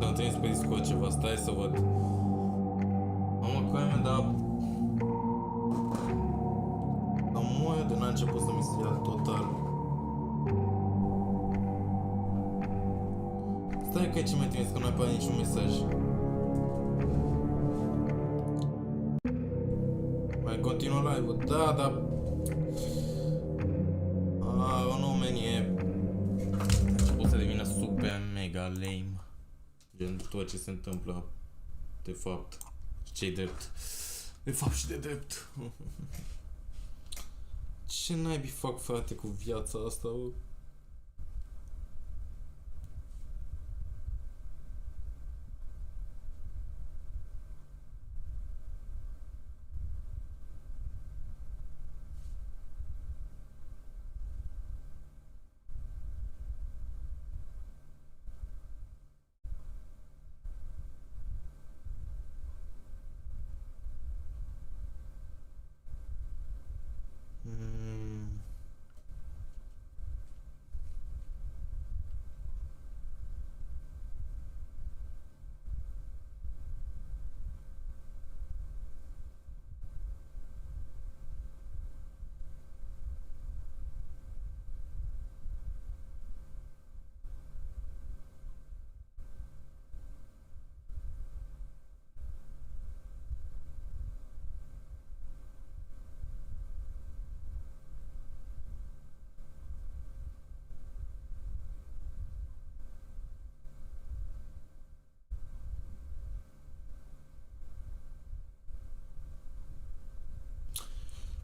Am trimis pe Discord ceva, stai să văd. Mamă, că ai dar... Am moaie de n-a început să mi se ia total. Stai că ce mi-ai trimis, că nu ai apare niciun mesaj. Mai continuă live-ul, da, dar... Nu, man, e... A început să devină super mega lame. Gen tot ce se întâmplă, de fapt, ce-i drept. De fapt și de drept. Ce naibii fac, frate, cu viața asta, bă?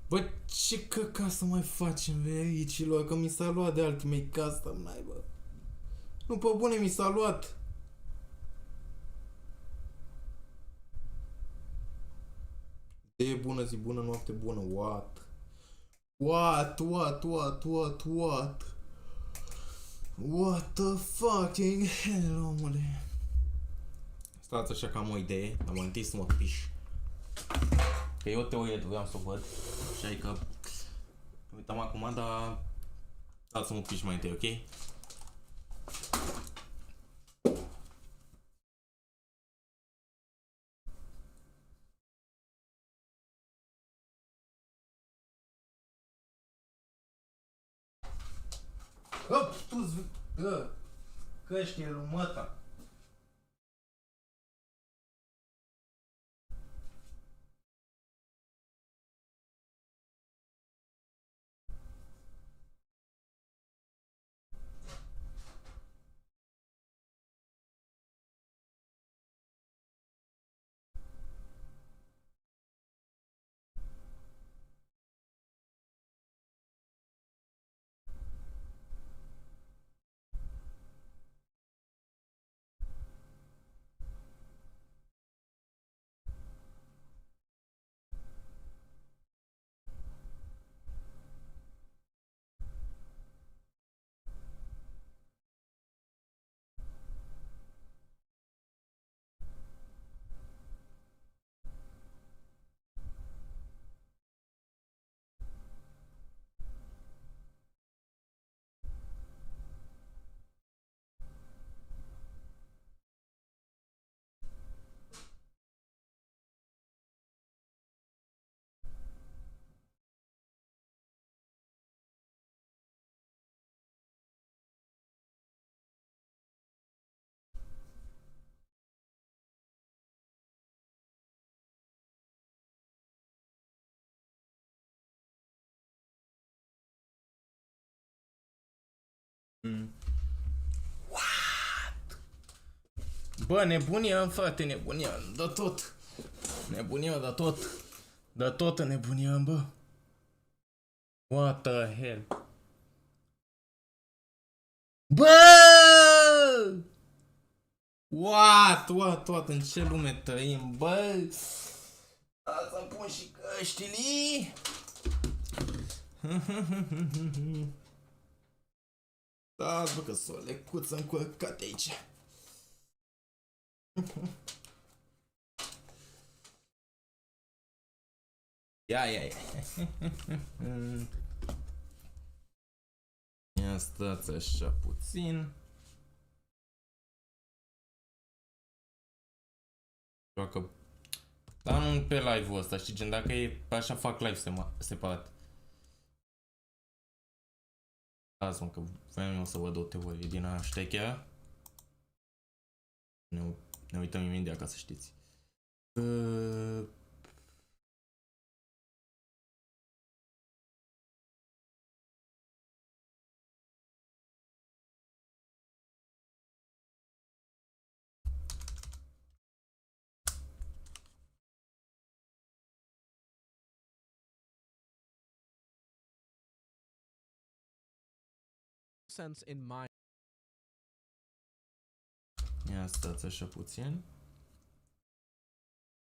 Bă, ce căca să mai facem, veicilor, că mi s-a luat de Ultimate Custom, naibă. Nu, pe bune, mi s-a luat. E bună zi, bună noapte, bună, what? What the fucking hell, omule? Stați așa că am o idee, dar mai întâi să mă piș. Că e o teorie, vreau să o văd. Și că uitam acum, dar stați să mă piș mai întâi, ok? Hop, tu-ți... Căștile lui măta. What? Bă, nebunia, frate, nebunia, dă tot. Nebunia, dă tot. Dă tot în nebunia, bă. What the hell? Bă! What? În ce lume trăim, bă? Să pun și căștile. Da, bă, că s-o lecuță încurcate aici. Ia. Ia stați așa puțin. Joacă. Dar nu pe live-ul ăsta, știi, gen dacă e așa fac live separat. Lasă-mă că voiam eu să văd o teorie din aia ștechea. Ne uităm imediat ca să știți. Sense in my Ia stați așa puțin.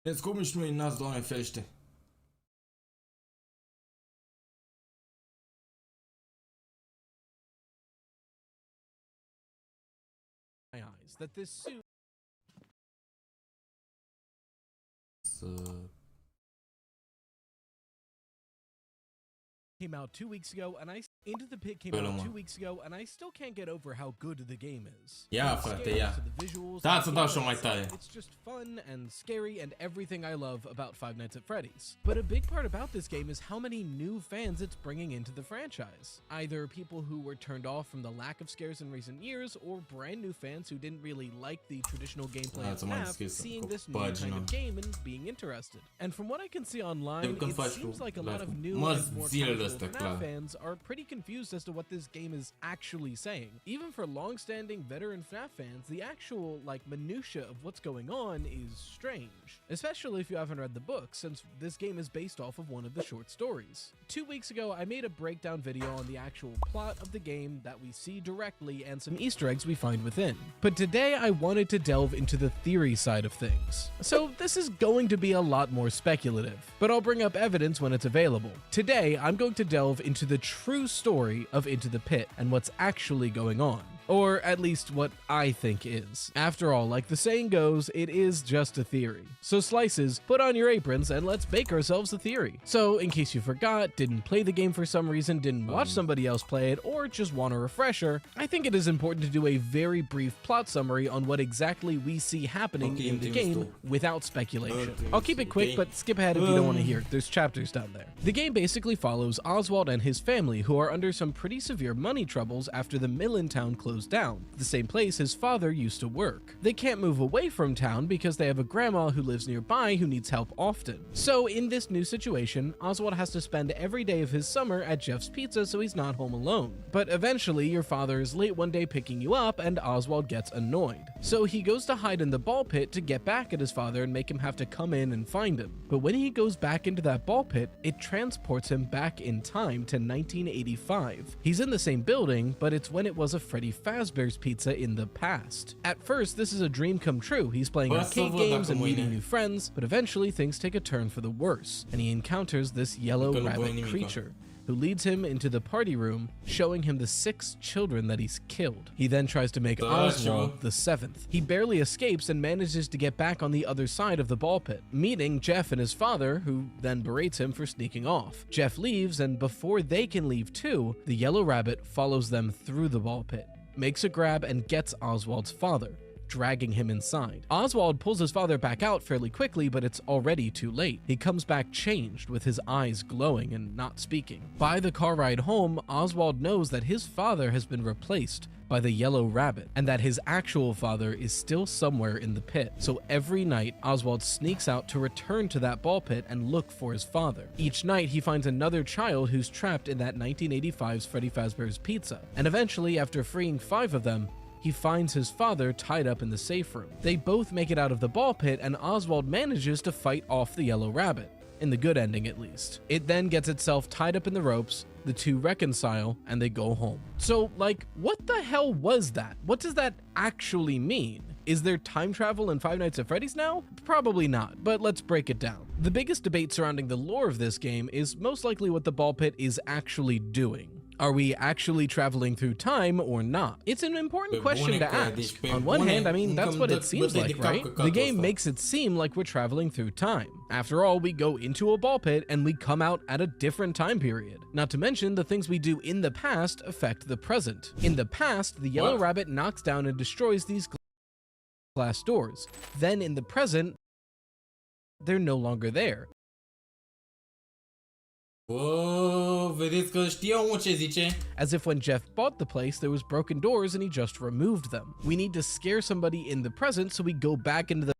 Let's go, mici noi nas, Doamne ferește. eyes that this suit came out 2 weeks ago, and Into the Pit came out 2 weeks ago, and I still can't get over how good the game is. Ia, frate, ia. Da, să dau și mai tare. It's just fun and scary and everything I love about Five Nights at Freddy's. But a big part about this game is how many new fans it's bringing into the franchise. Either people who were turned off from the lack of scares in recent years, or brand new fans who didn't really like the traditional gameplay of FNAF, seeing this new kind of game and being interested. And from what I can see online, it seems like a lot of new and more casual FNAF fans are pretty confused as to what this game is actually saying. Even for long-standing veteran FNAF fans, the actual, minutia of what's going on is strange. Especially if you haven't read the book, since this game is based off of one of the short stories. 2 weeks ago, I made a breakdown video on the actual plot of the game that we see directly and some Easter eggs we find within. But today, I wanted to delve into the theory side of things. So this is going to be a lot more speculative, but I'll bring up evidence when it's available. Today, I'm going to delve into the true story of Into the Pit and what's actually going on. Or at least what I think is. After all, like the saying goes, it is just a theory. So slices, put on your aprons and let's bake ourselves a theory. So in case you forgot, didn't play the game for some reason, didn't watch somebody else play it, or just want a refresher, I think it is important to do a very brief plot summary on what exactly we see happening in the game without speculation. I'll keep it quick, but skip ahead if you don't want to hear it. There's chapters down there. The game basically follows Oswald and his family, who are under some pretty severe money troubles after the mill in town closed down, the same place his father used to work. They can't move away from town because they have a grandma who lives nearby who needs help often. So in this new situation, Oswald has to spend every day of his summer at Jeff's Pizza so he's not home alone. But eventually your father is late one day picking you up and Oswald gets annoyed. So he goes to hide in the ball pit to get back at his father and make him have to come in and find him. But when he goes back into that ball pit, it transports him back in time to 1985. He's in the same building, but it's when it was a Freddy Fazbear's Pizza in the past. At first, this is a dream come true. He's playing arcade games and meeting new friends, but eventually things take a turn for the worse, and he encounters this yellow rabbit creature, who leads him into the party room, showing him the 6 children that he's killed. He then tries to make Oswald the 7th. He barely escapes and manages to get back on the other side of the ball pit, meeting Jeff and his father, who then berates him for sneaking off. Jeff leaves, and before they can leave too, the yellow rabbit follows them through the ball pit, makes a grab and gets Oswald's father, dragging him inside. Oswald pulls his father back out fairly quickly, but it's already too late. He comes back changed, with his eyes glowing and not speaking. By the car ride home, Oswald knows that his father has been replaced by the yellow rabbit, and that his actual father is still somewhere in the pit. So every night, Oswald sneaks out to return to that ball pit and look for his father. Each night, he finds another child who's trapped in that 1985's Freddy Fazbear's Pizza, and eventually, after freeing 5 of them, he finds his father tied up in the safe room. They both make it out of the ball pit, and Oswald manages to fight off the yellow rabbit. In the good ending, at least. It then gets itself tied up in the ropes, the two reconcile, and they go home. So, like, what the hell was that? What does that actually mean? Is there time travel in Five Nights at Freddy's now? Probably not, but let's break it down. The biggest debate surrounding the lore of this game is most likely what the ball pit is actually doing. Are we actually traveling through time or not? It's an important question to ask. On one hand, I mean, that's what it seems like, right? The game makes it seem like we're traveling through time. After all, we go into a ball pit and we come out at a different time period. Not to mention, the things we do in the past affect the present. In the past, the yellow rabbit knocks down and destroys these glass doors. Then in the present, they're no longer there. Whoa, vedeți că știau mă ce zice. As if when Jeff bought the place, there was broken doors and he just removed them. We need to scare somebody in the present, so we go back into the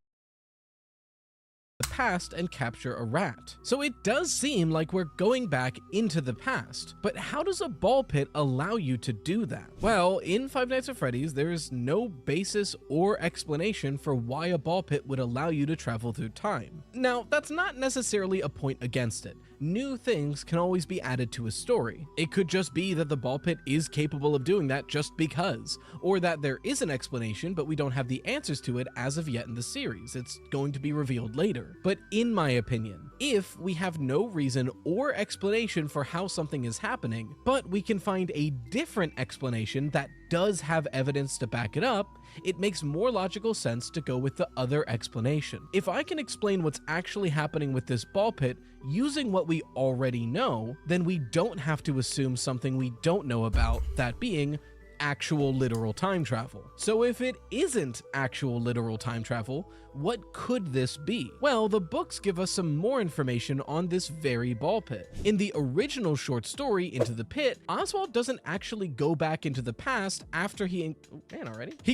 past and capture a rat. So it does seem like we're going back into the past, but how does a ball pit allow you to do that? Well, in Five Nights at Freddy's, there is no basis or explanation for why a ball pit would allow you to travel through time. Now, that's not necessarily a point against it. New things can always be added to a story. It could just be that the ball pit is capable of doing that just because, or that there is an explanation, but we don't have the answers to it as of yet in the series. It's going to be revealed later. But in my opinion, if we have no reason or explanation for how something is happening, but we can find a different explanation that does have evidence to back it up, it makes more logical sense to go with the other explanation. If I can explain what's actually happening with this ball pit using what we already know, then we don't have to assume something we don't know about, that being actual literal time travel. So if it isn't actual literal time travel, what could this be? Well, the books give us some more information on this very ball pit. In the original short story, Into the Pit, Oswald doesn't actually go back into the past after he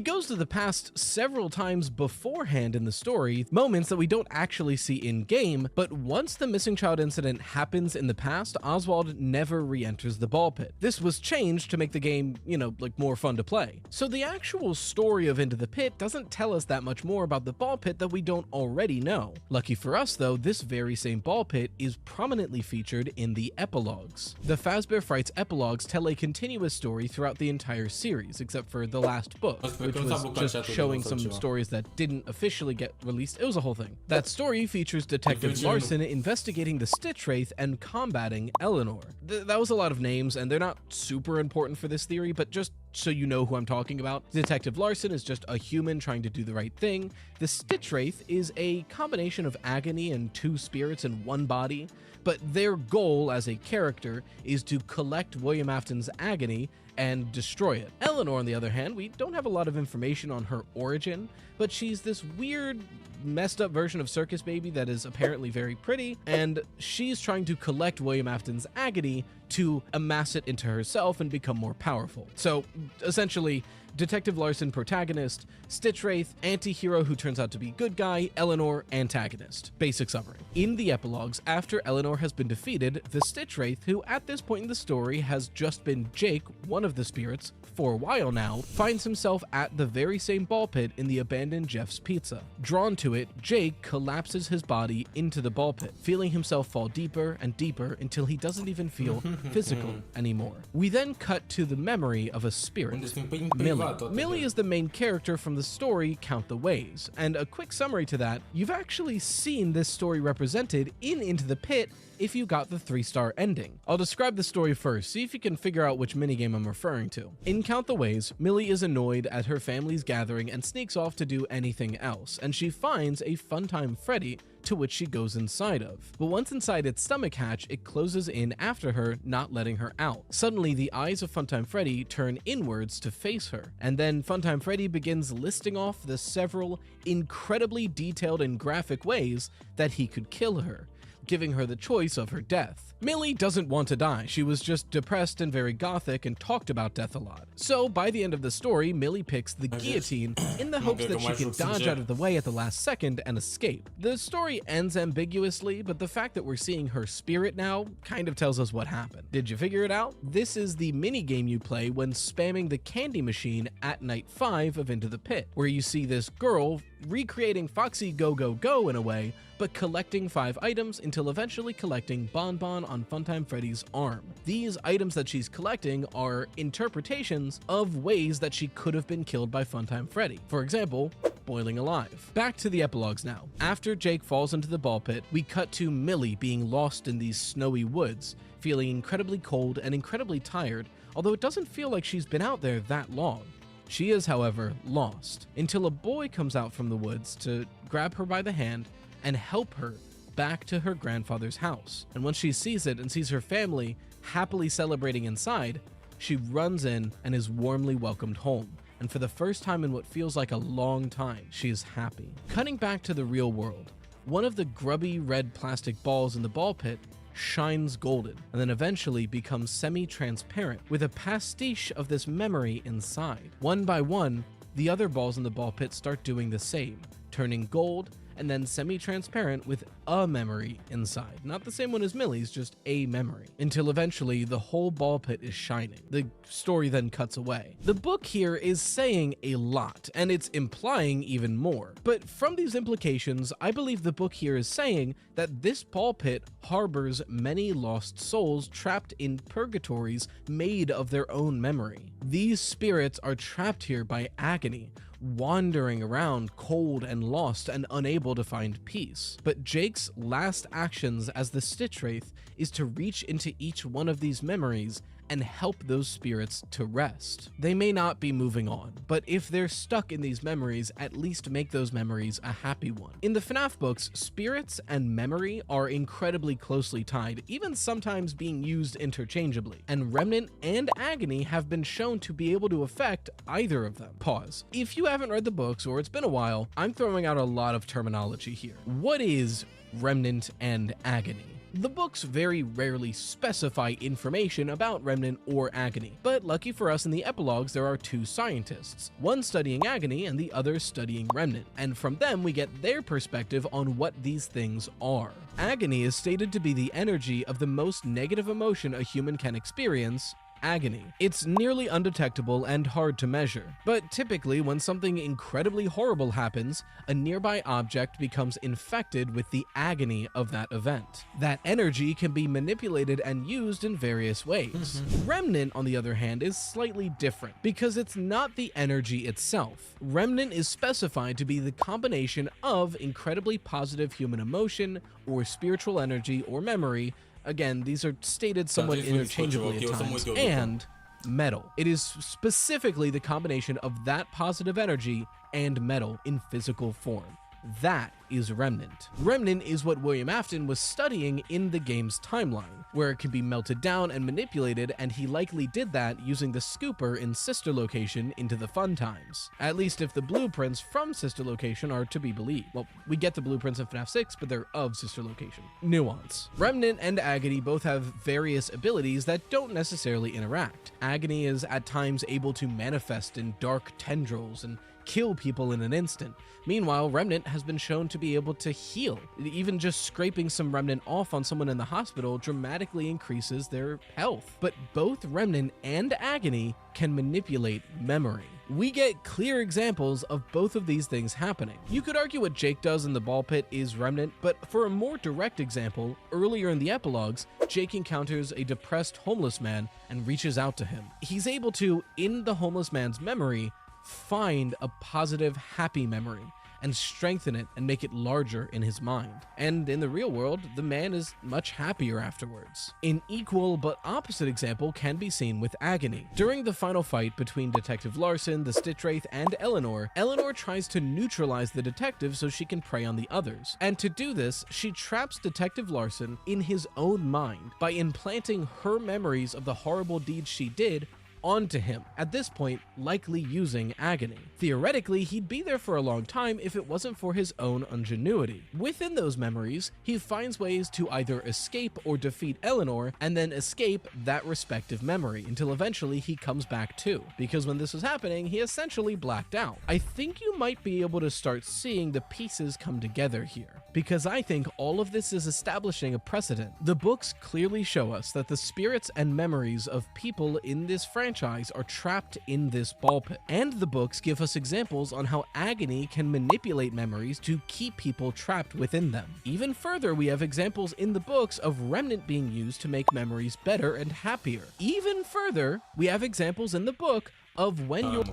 goes to the past several times beforehand in the story, moments that we don't actually see in-game, but once the missing child incident happens in the past, Oswald never re-enters the ball pit. This was changed to make the game, like more fun to play. So the actual story of Into the Pit doesn't tell us that much more about the ball pit that we don't already know. Lucky for us though, this very same ball pit is prominently featured in the epilogues. The Fazbear Frights epilogues tell a continuous story throughout the entire series, except for the last book, which was just showing some stories that didn't officially get released. It was a whole thing. That story features Detective Larson investigating the Stitch Wraith and combating Eleanor. That was a lot of names, and they're not super important for this theory, but just so you know who I'm talking about, Detective Larson is just a human trying to do the right thing. The Stitch Wraith is a combination of agony and two spirits in one body, but their goal as a character is to collect William Afton's agony and destroy it. Eleanor, on the other hand, we don't have a lot of information on her origin, but she's this weird, messed up version of Circus Baby that is apparently very pretty, and she's trying to collect William Afton's agony to amass it into herself and become more powerful. So essentially, Detective Larson protagonist, Stitch Wraith anti-hero who turns out to be good guy, Eleanor antagonist. Basic summary. In the epilogues, after Eleanor has been defeated, the Stitch Wraith, who at this point in the story has just been Jake, one of the spirits, for a while now, finds himself at the very same ball pit in the abandoned Jeff's Pizza. Drawn to it, Jake collapses his body into the ball pit, feeling himself fall deeper and deeper until he doesn't even feel physical anymore. We then cut to the memory of a spirit, Millie. Millie is the main character from the story Count the Ways, and a quick summary to that, you've actually seen this story represented in Into the Pit if you got the 3-star ending. I'll describe the story first, see if you can figure out which minigame I'm referring to. In Count the Ways, Millie is annoyed at her family's gathering and sneaks off to do anything else, and she finds a Funtime Freddy to which she goes inside of. But once inside its stomach hatch, it closes in after her, not letting her out. Suddenly, the eyes of Funtime Freddy turn inwards to face her, and then Funtime Freddy begins listing off the several incredibly detailed and graphic ways that he could kill her, giving her the choice of her death. Millie doesn't want to die. She was just depressed and very gothic and talked about death a lot. So by the end of the story, Millie picks the guillotine in the hopes that she can dodge out of the way at the last second and escape. The story ends ambiguously, but the fact that we're seeing her spirit now kind of tells us what happened. Did you figure it out? This is the mini game you play when spamming the candy machine at night 5 of Into the Pit, where you see this girl recreating Foxy Go Go Go in a way, but collecting 5 items until eventually collecting Bon Bon on Funtime Freddy's arm. These items that she's collecting are interpretations of ways that she could have been killed by Funtime Freddy. For example, boiling alive. Back to the epilogues now. After Jake falls into the ball pit, we cut to Millie being lost in these snowy woods, feeling incredibly cold and incredibly tired, although it doesn't feel like she's been out there that long. She is, however, lost, until a boy comes out from the woods to grab her by the hand and help her back to her grandfather's house. And once she sees it and sees her family happily celebrating inside, she runs in and is warmly welcomed home. And for the first time in what feels like a long time, she is happy. Cutting back to the real world, one of the grubby red plastic balls in the ball pit shines golden and then eventually becomes semi-transparent with a pastiche of this memory inside. One by one, the other balls in the ball pit start doing the same, turning gold and then semi-transparent with a memory inside. Not the same one as Millie's, just a memory. Until eventually the whole ball pit is shining. The story then cuts away. The book here is saying a lot, and it's implying even more. But from these implications, I believe the book here is saying that this ball pit harbors many lost souls trapped in purgatories made of their own memory. These spirits are trapped here by agony, wandering around cold and lost and unable to find peace. But Jake's last actions as the Stitch Wraith is to reach into each one of these memories and help those spirits to rest. They may not be moving on, but if they're stuck in these memories, at least make those memories a happy one. In the FNAF books, spirits and memory are incredibly closely tied, even sometimes being used interchangeably, and Remnant and Agony have been shown to be able to affect either of them. Pause. If you haven't read the books or it's been a while, I'm throwing out a lot of terminology here. What is Remnant and Agony? The books very rarely specify information about Remnant or Agony, but lucky for us in the epilogues there are 2 scientists, one studying Agony and the other studying Remnant, and from them we get their perspective on what these things are. Agony is stated to be the energy of the most negative emotion a human can experience, agony. It's nearly undetectable and hard to measure, but typically when something incredibly horrible happens, a nearby object becomes infected with the agony of that event. That energy can be manipulated and used in various ways. Remnant, on the other hand, is slightly different because it's not the energy itself. Remnant is specified to be the combination of incredibly positive human emotion or spiritual energy or memory. Again, these are stated somewhat interchangeably at times, and metal. It is specifically the combination of that positive energy and metal in physical form. That is Remnant. Remnant is what William Afton was studying in the game's timeline, where it can be melted down and manipulated, and he likely did that using the scooper in Sister Location into the Fun Times. At least if the blueprints from Sister Location are to be believed. Well, we get the blueprints in FNAF 6, but they're of Sister Location. Nuance. Remnant and Agony both have various abilities that don't necessarily interact. Agony is at times able to manifest in dark tendrils and kill people in an instant. Meanwhile, Remnant has been shown to be able to heal. Even just scraping some Remnant off on someone in the hospital dramatically increases their health. But both Remnant and Agony can manipulate memory. We get clear examples of both of these things happening. You could argue what Jake does in the ball pit is Remnant, but for a more direct example, earlier in the epilogues, Jake encounters a depressed homeless man and reaches out to him. He's able to, in the homeless man's memory, find a positive, happy memory, and strengthen it and make it larger in his mind. And in the real world, the man is much happier afterwards. An equal but opposite example can be seen with Agony. During the final fight between Detective Larson, the Stitch Wraith, and Eleanor tries to neutralize the detective so she can prey on the others. And to do this, she traps Detective Larson in his own mind by implanting her memories of the horrible deeds she did onto him, at this point likely using Agony. Theoretically, he'd be there for a long time if it wasn't for his own ingenuity. Within those memories, he finds ways to either escape or defeat Eleanor, and then escape that respective memory until eventually he comes back too, because when this was happening, he essentially blacked out. I think you might be able to start seeing the pieces come together here, because I think all of this is establishing a precedent. The books clearly show us that the spirits and memories of people in this franchise are trapped in this ball pit, and the books give us examples on how Agony can manipulate memories to keep people trapped within them. Even further, we have examples in the books of Remnant being used to make memories better and happier. Even further, we have examples in the book of when you're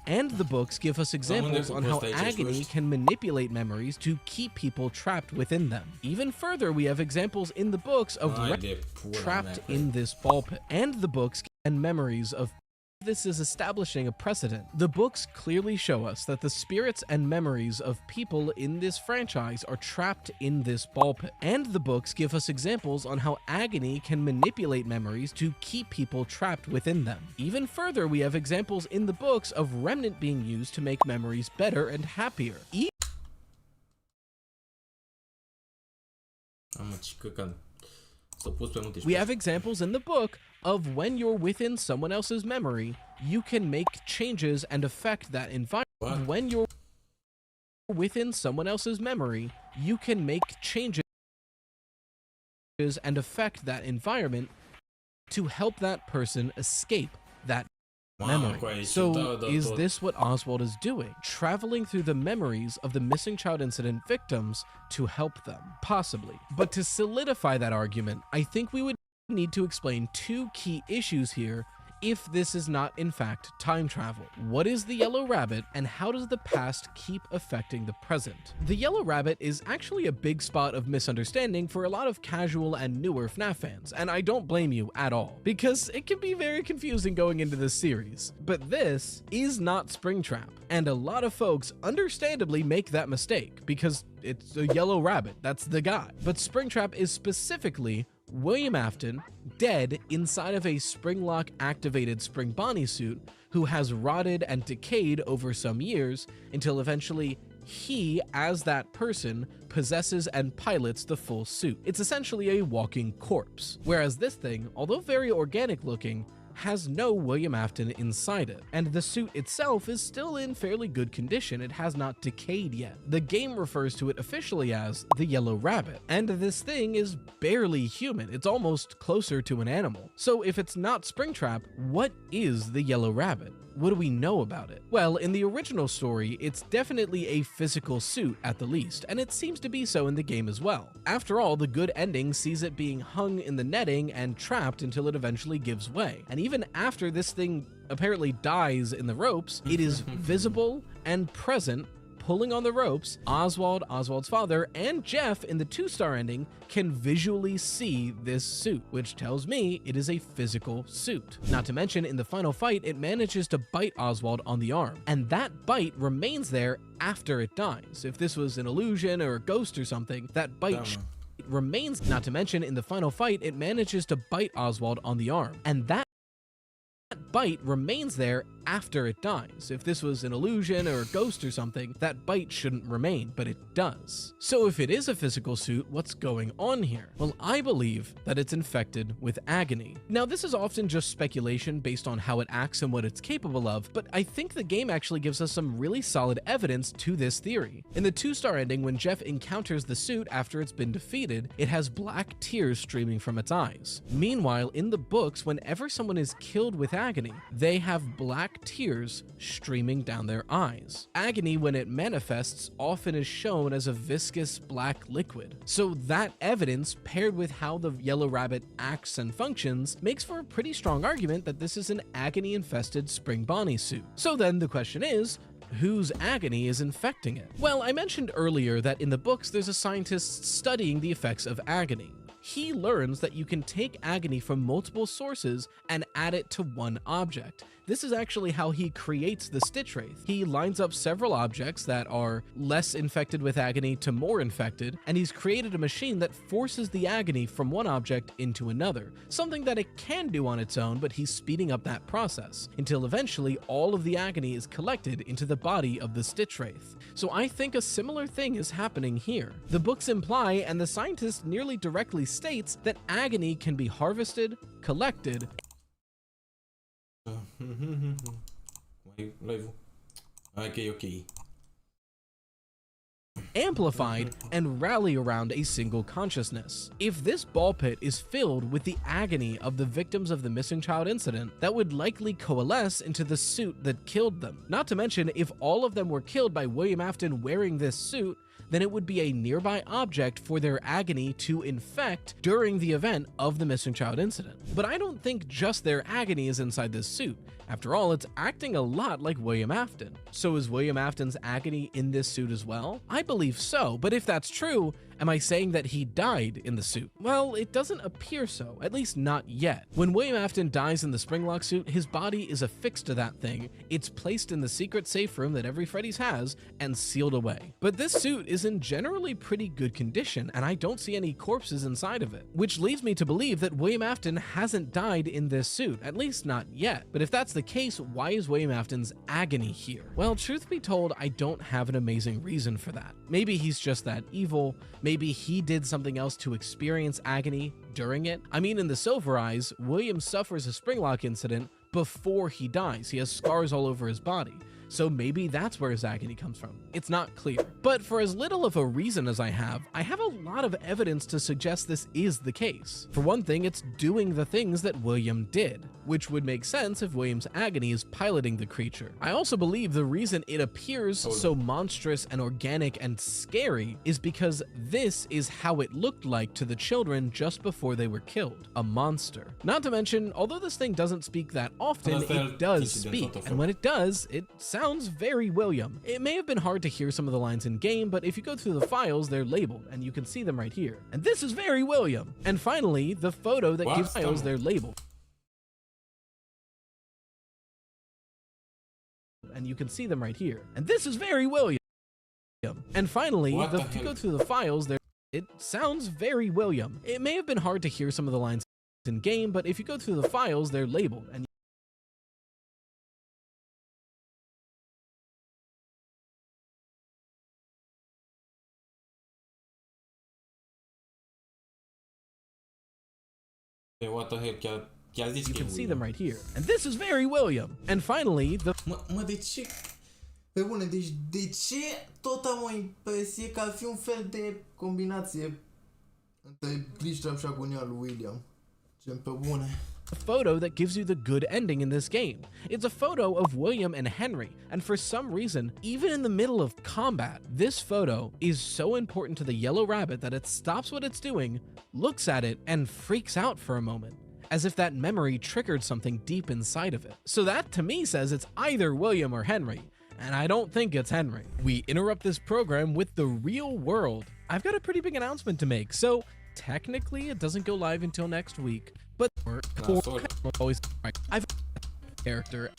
and the books give us examples on how Agony can manipulate memories to keep people trapped within them. Even further, we have examples in the books of trapped in this ball pit, and the books and memories of this is establishing a precedent. The books clearly show us that the spirits and memories of people in this franchise are trapped in this ball pit, and the books give us examples on how Agony can manipulate memories to keep people trapped within them. Even further, we have examples in the books of Remnant being used to make memories better and happier. We have examples in the book of when you're within someone else's memory, you can make changes and affect that environment. When you're within someone else's memory, you can make changes and affect that environment to help that person escape that memory. So is this what Oswald is doing? Traveling through the memories of the missing child incident victims to help them? Possibly. But to solidify that argument, I think we would need to explain two key issues here if this is not in fact time travel. What is the Yellow Rabbit, and how does the past keep affecting the present? The Yellow Rabbit is actually a big spot of misunderstanding for a lot of casual and newer FNAF fans, and I don't blame you at all, because it can be very confusing going into this series. But this is not Springtrap, and a lot of folks understandably make that mistake, because it's a Yellow Rabbit, that's the guy. But Springtrap is specifically William Afton, dead inside of a Springlock activated Spring Bonnie suit, who has rotted and decayed over some years until eventually he, as that person, possesses and pilots the full suit. It's essentially a walking corpse, whereas this thing, although very organic looking, has no William Afton inside it, and the suit itself is still in fairly good condition. It has not decayed yet. The game refers to it officially as the Yellow Rabbit, and this thing is barely human. It's almost closer to an animal. So if it's not Springtrap, what is the Yellow Rabbit? What do we know about it? Well, in the original story, it's definitely a physical suit at the least, and it seems to be so in the game as well. After all, the good ending sees it being hung in the netting and trapped until it eventually gives way. And even after this thing apparently dies in the ropes, it is visible and present, pulling on the ropes. Oswald, Oswald's father, and Jeff in the 2-star ending can visually see this suit, which tells me it is a physical suit. Not to mention, in the final fight, it manages to bite Oswald on the arm, and that bite remains there after it dies. If this was an illusion or a ghost or something, that bite remains. Not to mention, in the final fight, it manages to bite Oswald on the arm, and that bite remains there after it dies. If this was an illusion or a ghost or something, that bite shouldn't remain, but it does. So if it is a physical suit, what's going on here? Well, I believe that it's infected with agony. Now, this is often just speculation based on how it acts and what it's capable of, but I think the game actually gives us some really solid evidence to this theory. In the 2-star ending, when Jeff encounters the suit after it's been defeated, it has black tears streaming from its eyes. Meanwhile, in the books, whenever someone is killed with agony, they have black tears streaming down their eyes. Agony, when it manifests, often is shown as a viscous black liquid. So that evidence, paired with how the Yellow Rabbit acts and functions, makes for a pretty strong argument that this is an agony-infested Spring Bonnie suit. So then the question is, whose agony is infecting it? Well, I mentioned earlier that in the books there's a scientist studying the effects of agony. He learns that you can take agony from multiple sources and add it to one object. This is actually how he creates the Stitch Wraith. He lines up several objects that are less infected with agony to more infected, and he's created a machine that forces the agony from one object into another, something that it can do on its own, but he's speeding up that process, until eventually all of the agony is collected into the body of the Stitch Wraith. So I think a similar thing is happening here. The books imply, and the scientist nearly directly states, that agony can be harvested, collected, Okay. amplified, and rally around a single consciousness. If this ball pit is filled with the agony of the victims of the missing child incident, that would likely coalesce into the suit that killed them. Not to mention, if all of them were killed by William Afton wearing this suit, then it would be a nearby object for their agony to infect during the event of the missing child incident. But I don't think just their agony is inside this suit. After all, it's acting a lot like William Afton. So is William Afton's agony in this suit as well? I believe so, but if that's true, am I saying that he died in the suit? Well, it doesn't appear so, at least not yet. When William Afton dies in the Springlock suit, his body is affixed to that thing, it's placed in the secret safe room that every Freddy's has, and sealed away. But this suit is in generally pretty good condition, and I don't see any corpses inside of it, which leads me to believe that William Afton hasn't died in this suit, at least not yet. But if that's the case, why is William Afton's agony here? Well, truth be told, I don't have an amazing reason for that. Maybe he's just that evil, maybe he did something else to experience agony during it. I mean, in the Silver Eyes, William suffers a Springlock incident before he dies. He has scars all over his body. So maybe that's where his agony comes from. It's not clear. But for as little of a reason as I have a lot of evidence to suggest this is the case. For one thing, it's doing the things that William did, which would make sense if William's agony is piloting the creature. I also believe the reason it appears so monstrous and organic and scary is because this is how it looked like to the children just before they were killed. A monster. Not to mention, although this thing doesn't speak that often, it does speak. And when it does, it sounds very William. It may have been hard to hear some of the lines in game, but if you go through the files, they're labeled, and you can see them right here. And this is very William. And finally, the photo that gives files, they're labeled. And you can see them right here. And this is very William. And finally, if you go through the files, it sounds very William. It may have been hard to hear some of the lines in game, but if you go through the files, they're labeled. And What the hell? Chiar zici you că e can see William. them right here. And this is very William. And finally, the Mă, de ce? Pe bune, deci de ce tot am o impresie că ar fi un fel de combinație între Glitch și agonia lui William? Ce pe bune. photo that gives you the good ending in this game. It's a photo of William and Henry, and for some reason, even in the middle of combat, this photo is so important to the yellow rabbit that it stops what it's doing, looks at it, and freaks out for a moment, as if that memory triggered something deep inside of it. So that to me says it's either William or Henry, and I don't think it's Henry. We interrupt this program with the real world. I've got a pretty big announcement to make, so technically it doesn't go live until next week, but we're always I've a character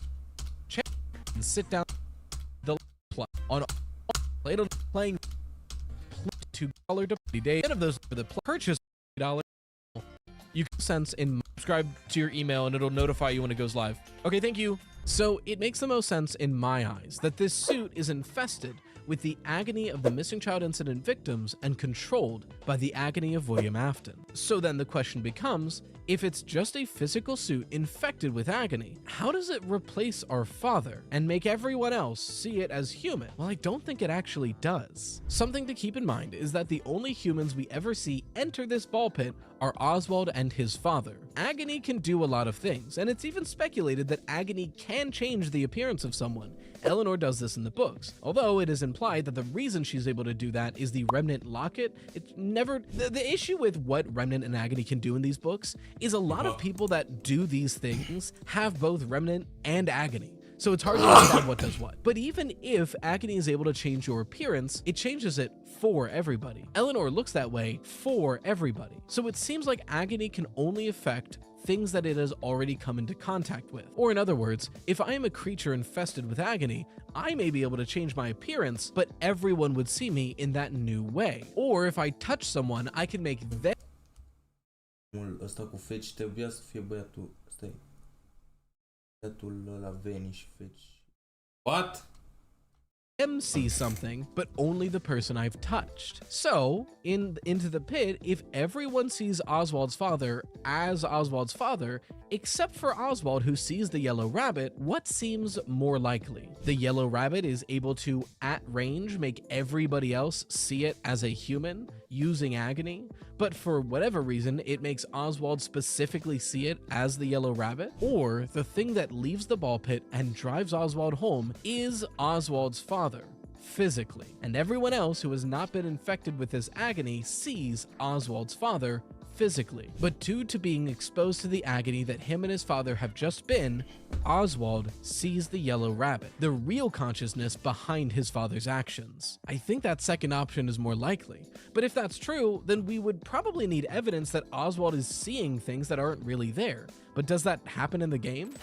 and sit down the play on playing $2 to day. None of those for the purchase $3. You can sense and subscribe to your email and it'll notify you when it goes live. Okay, thank you. So it makes the most sense in my eyes that this suit is infested with the agony of the missing child incident victims and controlled by the agony of William Afton. So then the question becomes, if it's just a physical suit infected with agony, how does it replace our father and make everyone else see it as human? Well, I don't think it actually does. Something to keep in mind is that the only humans we ever see enter this ball pit are Oswald and his father. Agony can do a lot of things, and it's even speculated that agony can change the appearance of someone. Eleanor does this in the books, although it is implied that the reason she's able to do that is the remnant locket. It's never... The issue with what remnant and agony can do in these books is a lot of people that do these things have both remnant and agony. so it's hard to understand what does what. But even if agony is able to change your appearance, it changes it for everybody. Eleanor looks that way for everybody. So it seems like agony can only affect things that it has already come into contact with. Or in other words, if I am a creature infested with agony, I may be able to change my appearance, but everyone would see me in that new way. Or if I touch someone, I can make them... Ăsta cu feci trebuia să fie băiatul, stai. Băiatul ăla veni și feci. What? Them see something, but only the person I've touched. So, Into the Pit, if everyone sees Oswald's father as Oswald's father, except for Oswald who sees the yellow rabbit, what seems more likely? The yellow rabbit is able to, at range, make everybody else see it as a human using agony, but for whatever reason, it makes Oswald specifically see it as the yellow rabbit? Or the thing that leaves the ball pit and drives Oswald home is Oswald's father, physically, and everyone else who has not been infected with this agony sees Oswald's father physically. But due to being exposed to the agony that him and his father have just been, Oswald sees the yellow rabbit, the real consciousness behind his father's actions. I think that second option is more likely, but if that's true, then we would probably need evidence that Oswald is seeing things that aren't really there. But does that happen in the game?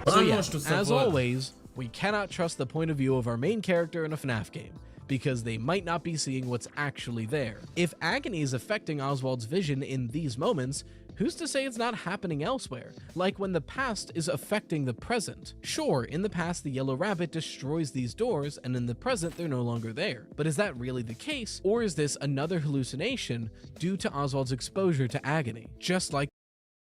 So yeah, as always, we cannot trust the point of view of our main character in a FNAF game, because they might not be seeing what's actually there. If agony is affecting Oswald's vision in these moments, who's to say it's not happening elsewhere? Like when the past is affecting the present. Sure, in the past the yellow rabbit destroys these doors, and in the present they're no longer there. But is that really the case, or is this another hallucination due to Oswald's exposure to agony? Just like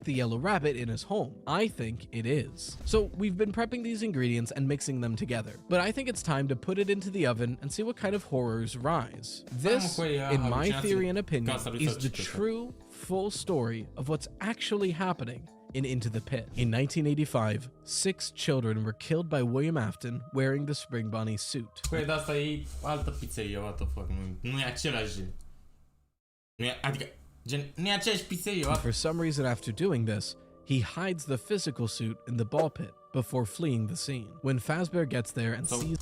the yellow rabbit in his home. I think it is. So we've been prepping these ingredients and mixing them together, but I think it's time to put it into the oven and see what kind of horrors rise. This, in my theory and opinion, is the true, full story of what's actually happening in Into the Pit. In 1985, 6 children were killed by William Afton wearing the Spring Bonnie suit. Păi, dar asta e altă pizzerie, what the fuck, nu e același. Adică for some reason, after doing this, he hides the physical suit in the ball pit before fleeing the scene. When Fazbear gets there and sees...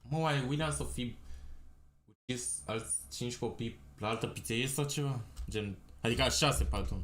Mă, mai William să fi ucis alți 5 copii la altă pizzerie sau ceva? Gen, adică 6, pardon.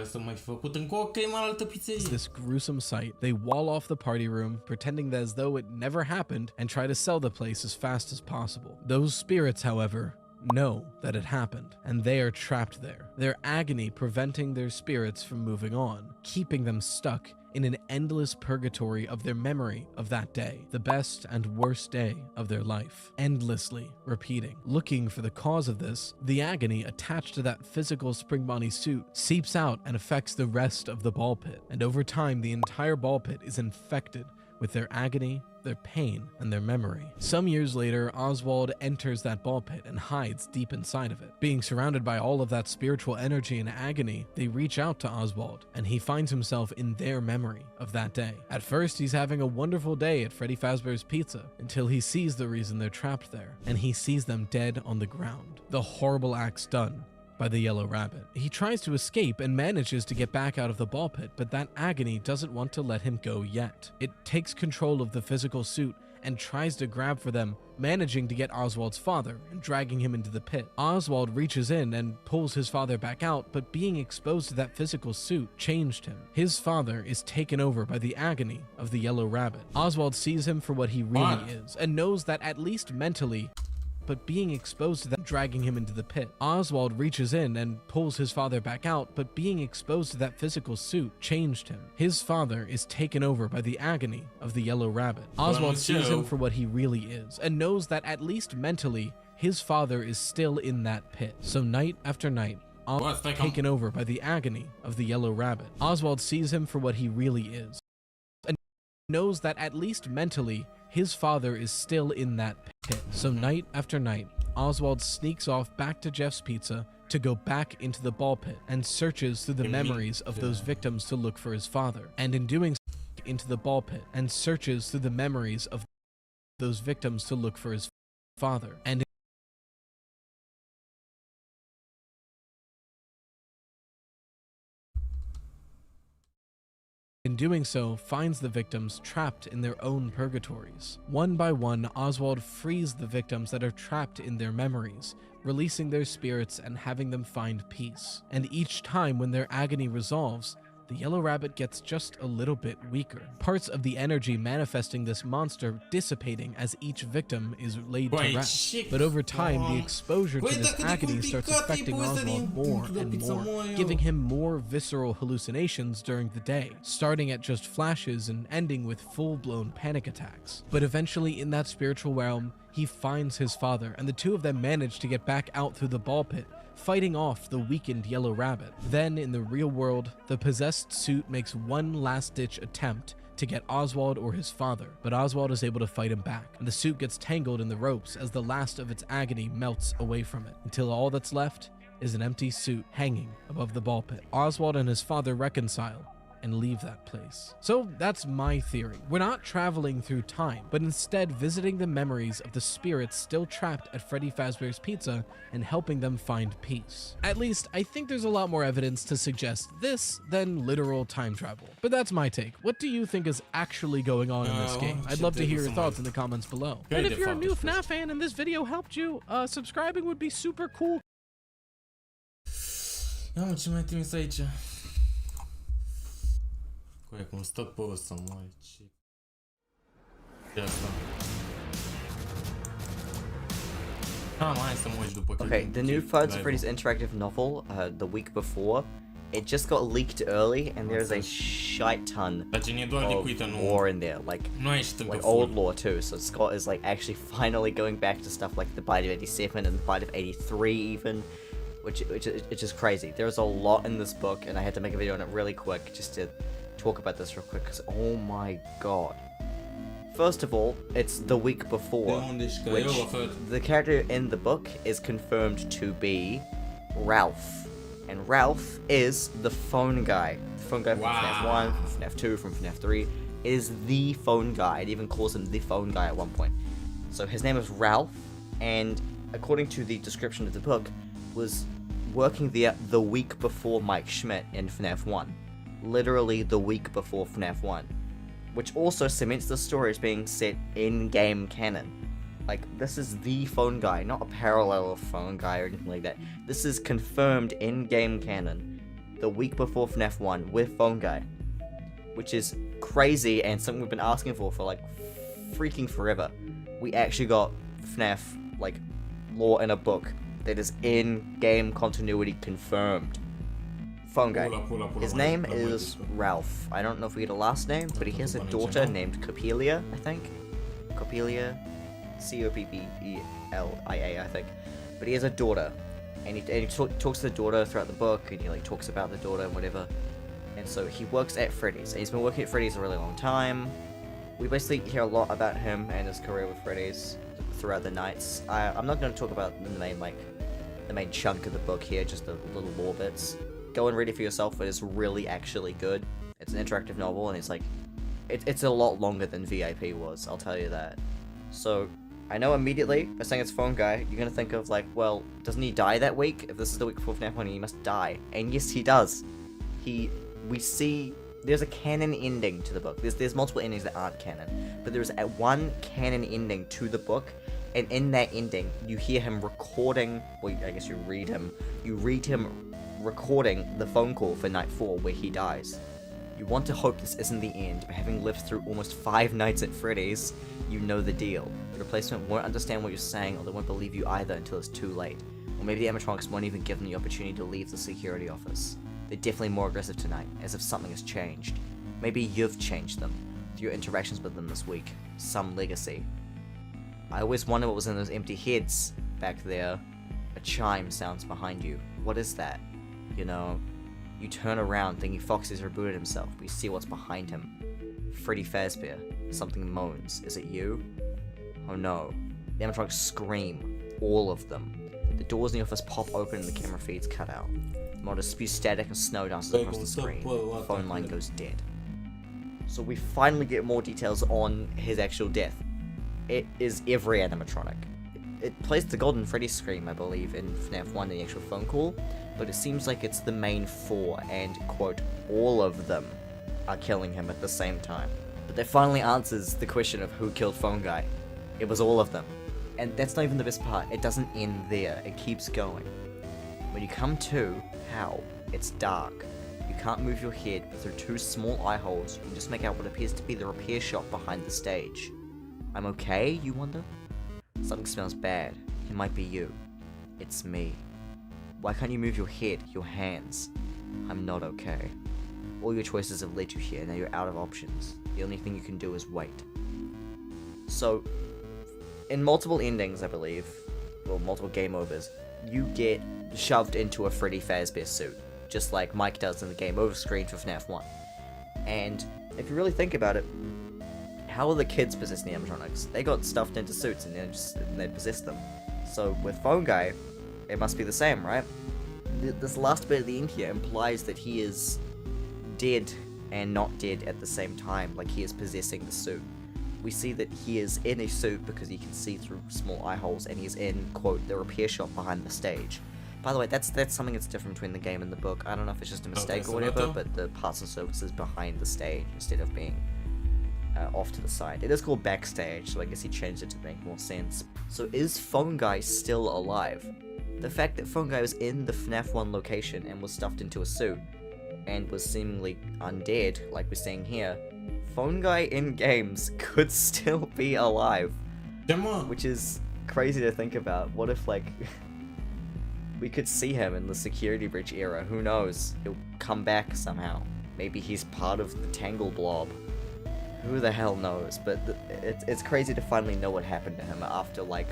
Să mai fi făcut încă o cremă la altă pizzerie. This gruesome sight, they wall off the party room, pretending that as though it never happened, and try to sell the place as fast as possible. Those spirits, however, know that it happened, and they are trapped there, their agony preventing their spirits from moving on, keeping them stuck in an endless purgatory of their memory of that day, the best and worst day of their life, endlessly repeating. Looking for the cause of this, the agony attached to that physical Spring Bonnie suit seeps out and affects the rest of the ball pit, and over time the entire ball pit is infected with their agony, their pain, and their memory. Some years later, Oswald enters that ball pit and hides deep inside of it. Being surrounded by all of that spiritual energy and agony, they reach out to Oswald, and he finds himself in their memory of that day. At first, he's having a wonderful day at Freddy Fazbear's Pizza, until he sees the reason they're trapped there, and he sees them dead on the ground. The horrible acts done by the yellow rabbit. He tries to escape and manages to get back out of the ball pit, but that agony doesn't want to let him go yet. It takes control of the physical suit and tries to grab for them, managing to get Oswald's father and dragging him into the pit. Oswald reaches in and pulls his father back out, but being exposed to that physical suit changed him. His father is taken over by the agony of the yellow rabbit. Oswald sees him for what he really is and knows that at least mentally, but being exposed to that, dragging him into the pit. Oswald reaches in and pulls his father back out, but being exposed to that physical suit changed him. His father is taken over by the agony of the yellow rabbit. Oswald sees him for what he really is and knows that at least mentally, his father is still in that pit. So night after night, Oswald is taken over by the agony of the yellow rabbit. Oswald sees him for what he really is and knows that at least mentally, his father is still in that pit. So night after night, Oswald sneaks off back to Jeff's Pizza, to go back into the ball pit and searches through the memories of those victims to look for his father. And in doing so, into the ball pit and searches through the memories of those victims to look for his father. And in doing so, finds the victims trapped in their own purgatories. One by one, Oswald frees the victims that are trapped in their memories, releasing their spirits and having them find peace. And each time when their agony resolves, the yellow rabbit gets just a little bit weaker. Parts of the energy manifesting this monster dissipating as each victim is laid to rest. But over time, the exposure to this agony starts affecting Oswald more and more, giving him more visceral hallucinations during the day, starting at just flashes and ending with full-blown panic attacks. But eventually, in that spiritual realm, he finds his father, and the two of them manage to get back out through the ball pit, fighting off the weakened yellow rabbit. Then, in the real world, the possessed suit makes one last-ditch attempt to get Oswald or his father, but Oswald is able to fight him back, and the suit gets tangled in the ropes as the last of its agony melts away from it, until all that's left is an empty suit hanging above the ball pit. Oswald and his father reconcile and leave that place. So that's my theory. We're not traveling through time, but instead visiting the memories of the spirits still trapped at Freddy Fazbear's Pizza and helping them find peace. At least, I think there's a lot more evidence to suggest this than literal time travel. But that's my take. What do you think is actually going on in this game? I'd love to hear your thoughts in the comments below. And if you're a new FNAF fan and this video helped you, subscribing would be super cool. Ia mă, ce mai trimis aici? Coaie, cum stă pe ăsta, măi, ce... De asta. Hai să mă uit după. Okay, the new Five Nights at Freddy's interactive novel, the week before, it just got leaked early, and there's a shite ton of lore in there, like old lore too. So Scott is like actually finally going back to stuff like the Bite of 87 and the Bite of 83 even, which is crazy. There's a lot in this book, and I had to make a video on it really quick just to talk about this real quick, because oh my god. First of all, it's the week before, which the character in the book is confirmed to be Ralph. And Ralph is the phone guy. The phone guy from FNAF 1, from FNAF 2, from FNAF 3, is the phone guy. It even calls him the phone guy at one point. So his name is Ralph, and according to the description of the book, was working there the week before Mike Schmidt in FNAF 1. Literally the week before FNAF 1. Which also cements the story as being set in-game canon. Like, this is the phone guy, not a parallel phone guy or anything like that. This is confirmed in-game canon. The week before FNAF 1 with phone guy. Which is crazy and something we've been asking for like freaking forever. We actually got FNAF, like, lore in a book that is in-game continuity confirmed. Phone guy. His name is Ralph. I don't know if he had a last name, but he has a daughter named Coppelia, I think. Coppelia. Coppelia, I think. But he has a daughter. And he talks to the daughter throughout the book, and he like talks about the daughter and whatever. And so he works at Freddy's. And he's been working at Freddy's a really long time. We basically hear a lot about him and his career with Freddy's throughout the nights. I'm not going to talk about the main chunk of the book here, just the little lore bits. Go and read it for yourself. It is really actually good. It's an interactive novel, and it's like, it's a lot longer than VIP was, I'll tell you that. So, I know immediately, by saying it's phone guy, you're gonna think of like, well, doesn't he die that week? If this is the week before FNAF 1, he must die. And yes, he does. We see, there's a canon ending to the book. There's multiple endings that aren't canon, but there's one canon ending to the book, and in that ending, you hear him recording, well, I guess you read him recording the phone call for night 4 where he dies. You want to hope this isn't the end, but having lived through almost 5 nights at Freddy's, you know the deal. The replacement won't understand what you're saying, or they won't believe you either until it's too late. Or maybe the animatronics won't even give them the opportunity to leave the security office. They're definitely more aggressive tonight, as if something has changed. Maybe you've changed them, through your interactions with them this week. Some legacy. I always wonder what was in those empty heads back there. A chime sounds behind you. What is that? You know, you turn around thinking Foxy's rebooted himself, but you see what's behind him. Freddy Fazbear. Something moans. Is it you? Oh no. The animatronics scream. All of them. The doors in the office pop open and the camera feeds cut out. The monitor spews static and snow dances across the screen. The phone line goes dead. So we finally get more details on his actual death. It is every animatronic. It plays the Golden Freddy scream, I believe, in FNAF 1 in the actual phone call, but it seems like it's the main 4, and, quote, all of them are killing him at the same time. But that finally answers the question of who killed Phone Guy. It was all of them. And that's not even the best part, it doesn't end there, it keeps going. When you come to how, it's dark. You can't move your head, but through 2 small eye holes, you can just make out what appears to be the repair shop behind the stage. I'm okay, you wonder? Something smells bad. It might be you. It's me. Why can't you move your head, your hands? I'm not okay. All your choices have led you here, now you're out of options. The only thing you can do is wait. So, in multiple endings, I believe, well, multiple game overs, you get shoved into a Freddy Fazbear suit, just like Mike does in the game over screen for FNAF 1. And if you really think about it, how are the kids possessing the animatronics? They got stuffed into suits and they possessed them. So with Phone Guy, it must be the same, right? This last bit at the end here implies that he is dead and not dead at the same time, like he is possessing the suit. We see that he is in a suit because he can see through small eye holes, and he's in, quote, the repair shop behind the stage. By the way, that's something that's different between the game and the book. I don't know if it's just a mistake or whatever, but the parts and services behind the stage instead of being off to the side. It is called backstage, so I guess he changed it to make more sense. So is Phone Guy still alive? The fact that Phone Guy was in the FNAF 1 location and was stuffed into a suit, and was seemingly undead, like we're seeing here, Phone Guy in games could still be alive. Which is crazy to think about. What if, like, we could see him in the security breach era? Who knows? He'll come back somehow. Maybe he's part of the Tangle Blob. Who the hell knows? But it's crazy to finally know what happened to him after, like,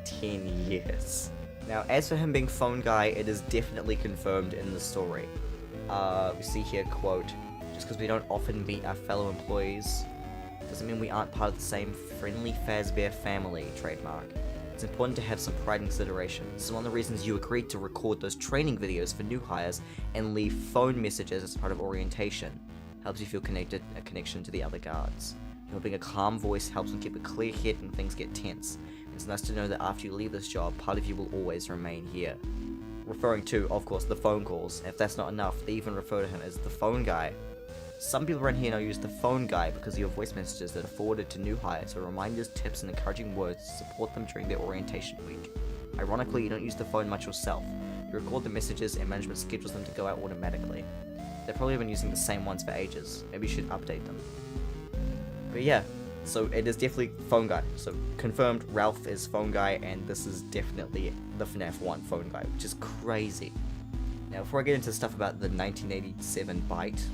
10 years. Now, as for him being Phone Guy, it is definitely confirmed in the story. We see here, quote, just because we don't often meet our fellow employees doesn't mean we aren't part of the same friendly Fazbear family, trademark. It's important to have some pride and consideration. This is one of the reasons you agreed to record those training videos for new hires and leave phone messages as part of orientation. Helps you feel a connection to the other guards. Helping a calm voice helps them keep a clear head when things get tense. It's nice to know that after you leave this job, part of you will always remain here. Referring to, of course, the phone calls. If that's not enough, they even refer to him as the Phone Guy. Some people around here now use the Phone Guy because you have voice messages that are forwarded to new hires with reminders, tips, and encouraging words to support them during their orientation week. Ironically, you don't use the phone much yourself. You record the messages and management schedules them to go out automatically. They've probably been using the same ones for ages. Maybe you should update them. But yeah, so it is definitely Phone Guy. So confirmed, Ralph is Phone Guy, and this is definitely the FNAF 1 Phone Guy, which is crazy. Now, before I get into stuff about the 1987 bite,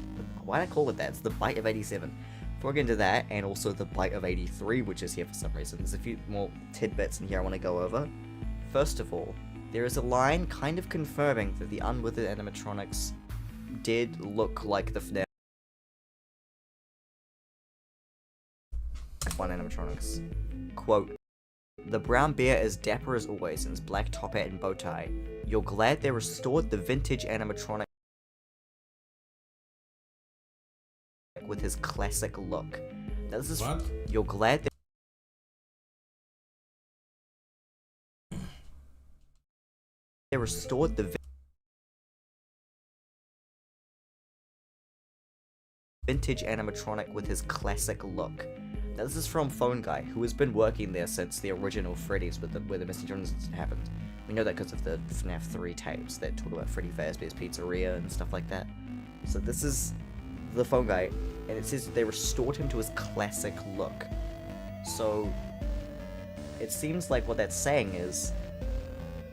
why did I call it that? It's the bite of 87. Before I get into that, and also the bite of 83, which is here for some reason, there's a few more tidbits in here I want to go over. First of all, there is a line kind of confirming that the unwithered animatronics did look like the FNAF 1 animatronics. Quote, "The brown bear is dapper as always in his black top hat and bow tie. You're glad they restored the vintage animatronic with his classic look." Now this is what? You're glad they restored the vintage animatronic with his classic look. Now this is from Phone Guy, who has been working there since the original Freddy's where the missing children happened. We know that because of the FNAF 3 tapes that talk about Freddy Fazbear's Pizzeria and stuff like that. So this is the Phone Guy, and it says that they restored him to his classic look. So it seems like what that's saying is,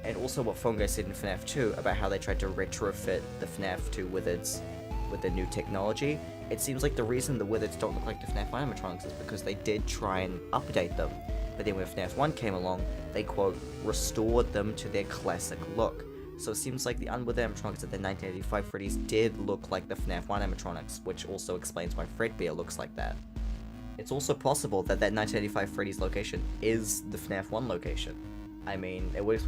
and also what Phone Guy said in FNAF 2 about how they tried to retrofit the FNAF 2 Wizards with the new technology, it seems like the reason the Wizards don't look like the FNAF 1 animatronics is because they did try and update them, but then when FNAF 1 came along, they, quote, restored them to their classic look. So it seems like the unwithered animatronics at the 1985 Freddy's did look like the FNAF 1 animatronics, which also explains why Fredbear looks like that. It's also possible that that 1985 Freddy's location is the FNAF 1 location. I mean, it would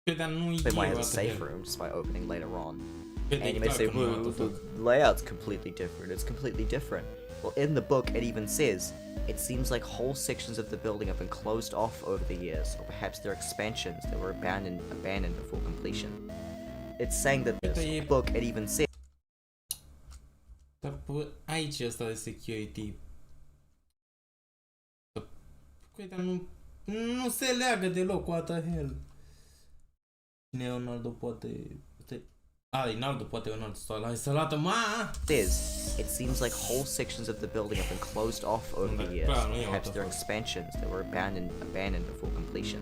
They might have a safe room just by opening later on. And you may say, well, the layout's completely different. It's completely different. Well, in the book, it even says, it seems like whole sections of the building have been closed off over the years, or perhaps they're expansions that were abandoned before completion. It's saying that this book, it even says... Dar aici e ăsta de security. Dar nu se leagă deloc, what the hell. Leonardo poate... Ronaldo poate Ronaldo salată, ma! It seems like whole sections of the building have been closed off over the years, perhaps they're expansions that were abandoned before completion.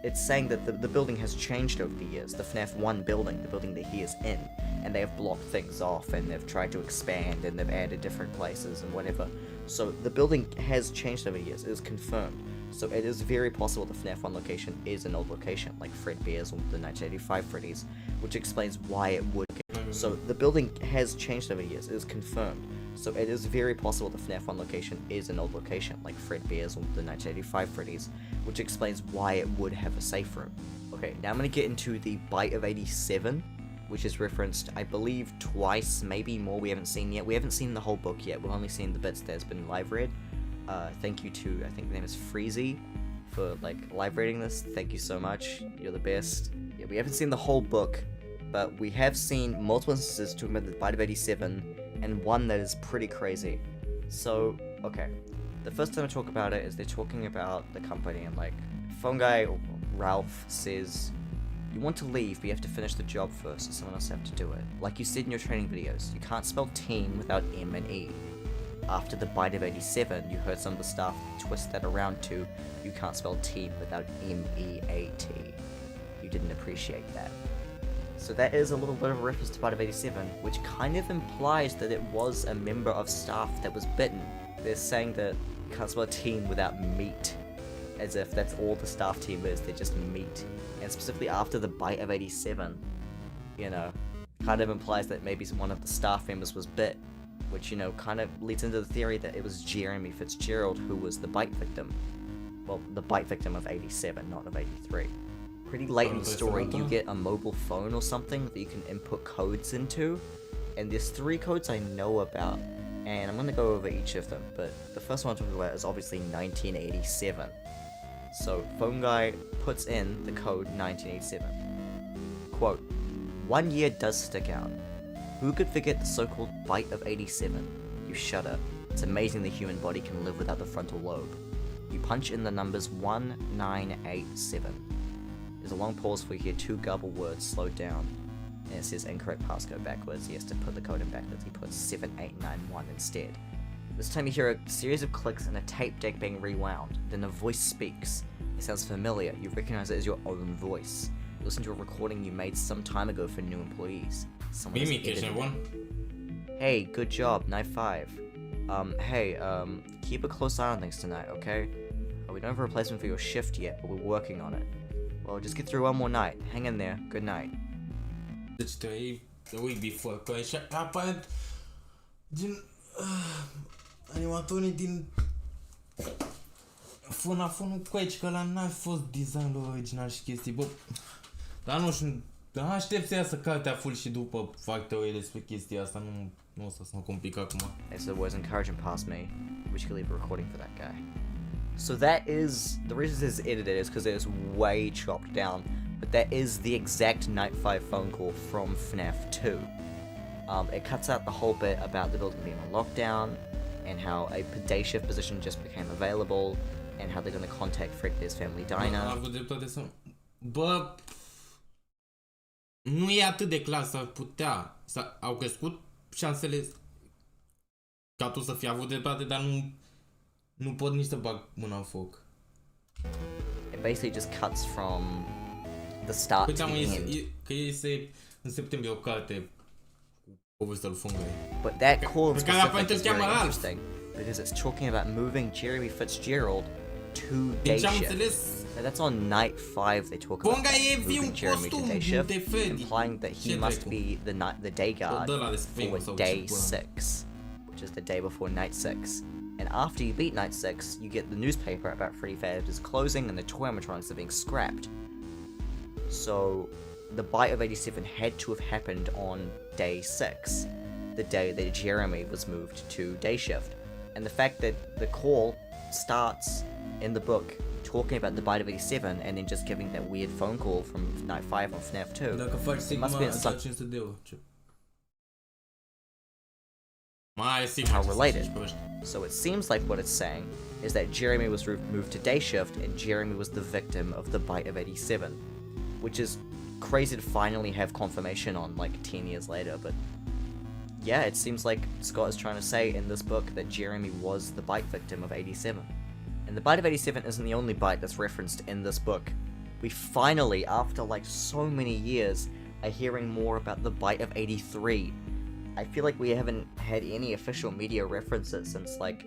It's saying that the building has changed over the years, the FNAF 1 building, the building that he is in, and they have blocked things off, and they've tried to expand, and they've added different places, and whatever. So the building has changed over the years, it is confirmed. So it is very possible the FNAF 1 location is an old location, like Fred Bear's or the 1985 Freddy's, which explains why it would. So the building has changed over the years, it is confirmed. So it is very possible the FNAF 1 location is an old location, like Fred Bear's or the 1985 Freddy's, which explains why it would have a safe room. Okay, now I'm going to get into the Bite of 87, which is referenced, I believe, twice, maybe more we haven't seen yet. We haven't seen the whole book yet, we've only seen the bits that's been live read. Thank you to, I think the name is Freezy, for live reading this. Thank you so much, you're the best. Yeah, we haven't seen the whole book, but we have seen multiple instances talking about the Bite of 87, and one that is pretty crazy. So, okay, the first time I talk about it is they're talking about the company, and phone guy Ralph says, you want to leave, but you have to finish the job first, so someone else have to do it. Like you said in your training videos, you can't spell team without M and E. After the Bite of 87, you heard some of the staff twist that around to, you can't spell team without M-E-A-T. You didn't appreciate that. So that is a little bit of a reference to Bite of 87, which kind of implies that it was a member of staff that was bitten. They're saying that you can't spell team without meat, as if that's all the staff team is, they're just meat. And specifically after the Bite of 87, you know, kind of implies that maybe one of the staff members was bit. Which, you know, kind of leads into the theory that it was Jeremy Fitzgerald who was the bite victim. Well, the bite victim of 87, not of 83. Pretty late in the story, you get a mobile phone or something that you can input codes into. And there's 3 codes I know about, and I'm going to go over each of them. But the first one I'm talking about is obviously 1987. So, phone guy puts in the code 1987. Quote, 1 year does stick out. Who could forget the so-called Bite of 87? You shudder. It's amazing the human body can live without the frontal lobe. You punch in the numbers 1987. There's a long pause where you hear 2 garbled words slowed down, and it says incorrect passcode backwards. He has to put the code in backwards. He puts 7891 instead. This time you hear a series of clicks and a tape deck being rewound. Then a voice speaks. It sounds familiar. You recognize it as your own voice. You listen to a recording you made some time ago for new employees. Hey, good job, night 5. Keep a close eye on things tonight, okay? We don't have a replacement for your shift yet, but we're working on it. Well, just get through one more night. Hang in there. Good night. The week before, că așa aparent din animatorii din FNAF-ul cu aici, că ăla n-a fost designul original și chestii, bă, dar nu știu, aștept să iasă cartea full și după fac teorie despre chestia asta, nu o să mă complic acum. So the words encouraging past me, we should leave a recording for that guy. So that is, the reason it's edited is because it is way chopped down, but that is the exact Night 5 phone call from FNAF 2. It cuts out the whole bit about the building being on lockdown, and how a day shift position just became available, and how they're going to contact Fredbear's family diner. Bă, nu e atât de clar, s-ar putea, au crescut șansele ca tu să fii avut dreptate, dar nu pot nici să bag mâna în foc. It basically just cuts from the start to the end. Că iese în septembrie o carte cu povestea lui Fungăi. But that call specific is very interesting, because it's talking about moving Jeremy Fitzgerald to day shift. That's on night 5 they talk about moving Jeremy to day shift, implying that he must be the day guard for day 6, which is the day before night 6. And after you beat night 6, you get the newspaper about Freddy Fazbear's closing and the toy animatronics are being scrapped. So the bite of 87 had to have happened on day 6, the day that Jeremy was moved to day shift. And the fact that the call starts in the book talking about the bite of 87 and then just giving that weird phone call from night 5 on FNAF 2. Dacă faci sigma, ați 500 de euro. How related. So it seems like what it's saying is that Jeremy was moved to day shift and Jeremy was the victim of the bite of 87, which is crazy to finally have confirmation on like 10 years later. But yeah, it seems like Scott is trying to say in this book that Jeremy was the bite victim of 87. And the bite of 87 isn't the only bite that's referenced in this book. We finally, after like so many years, are hearing more about the bite of 83. I feel like we haven't had any official media references since like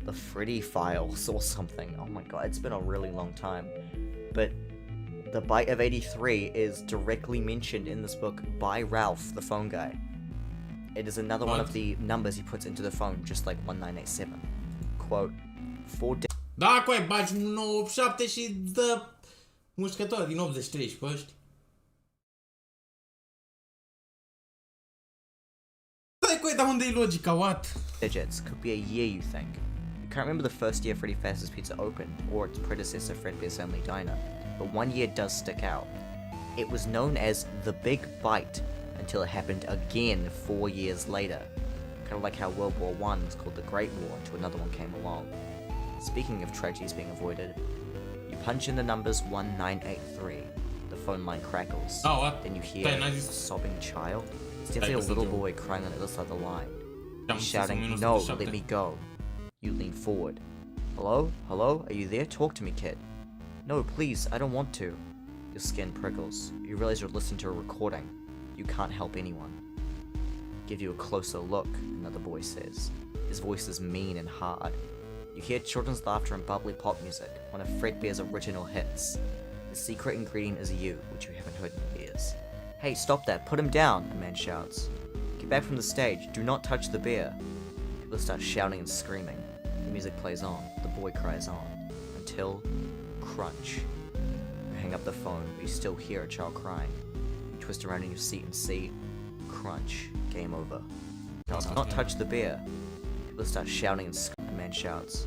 the Freddy Files or something. Oh my god, it's been a really long time. But the bite of 83 is directly mentioned in this book by Ralph, the phone guy. It is another one of the numbers he puts into the phone, just like 1987. Quote, 4 days. Da, coi, bagi 987 și îți dă mușcătoare din 83 și pe ăștia. Stai, coi, dar unde-i logica, what? Digits could be a year, you think. You can't remember the first year Freddy Fazbear's Pizza opened, or its predecessor Fredbear's Family Diner, but one year does stick out. It was known as the Big Bite until it happened again 4 years later. Kind of like how World War I was called the Great War until another one came along. Speaking of tragedies being avoided, you punch in the numbers 1983. The phone line crackles. Oh, what? Then you hear a sobbing child. It's definitely a little boy crying on the other side of the line. He's shouting, "No, let me go." You lean forward. "Hello? Hello? Are you there? Talk to me, kid." "No, please, I don't want to." Your skin prickles. You realize you're listening to a recording. You can't help anyone. "Give you a closer look," another boy says. His voice is mean and hard. You hear children's laughter and bubbly pop music, one of Fredbear's original hits. The secret ingredient is you, which you haven't heard in years. "Hey, stop that, put him down," a man shouts. "Get back from the stage, do not touch the bear." People start shouting and screaming. The music plays on, the boy cries on, until crunch. You hang up the phone, but you still hear a child crying. You twist around in your seat and see crunch, game over. "Do not touch the bear." People start shouting and screaming. A man shouts,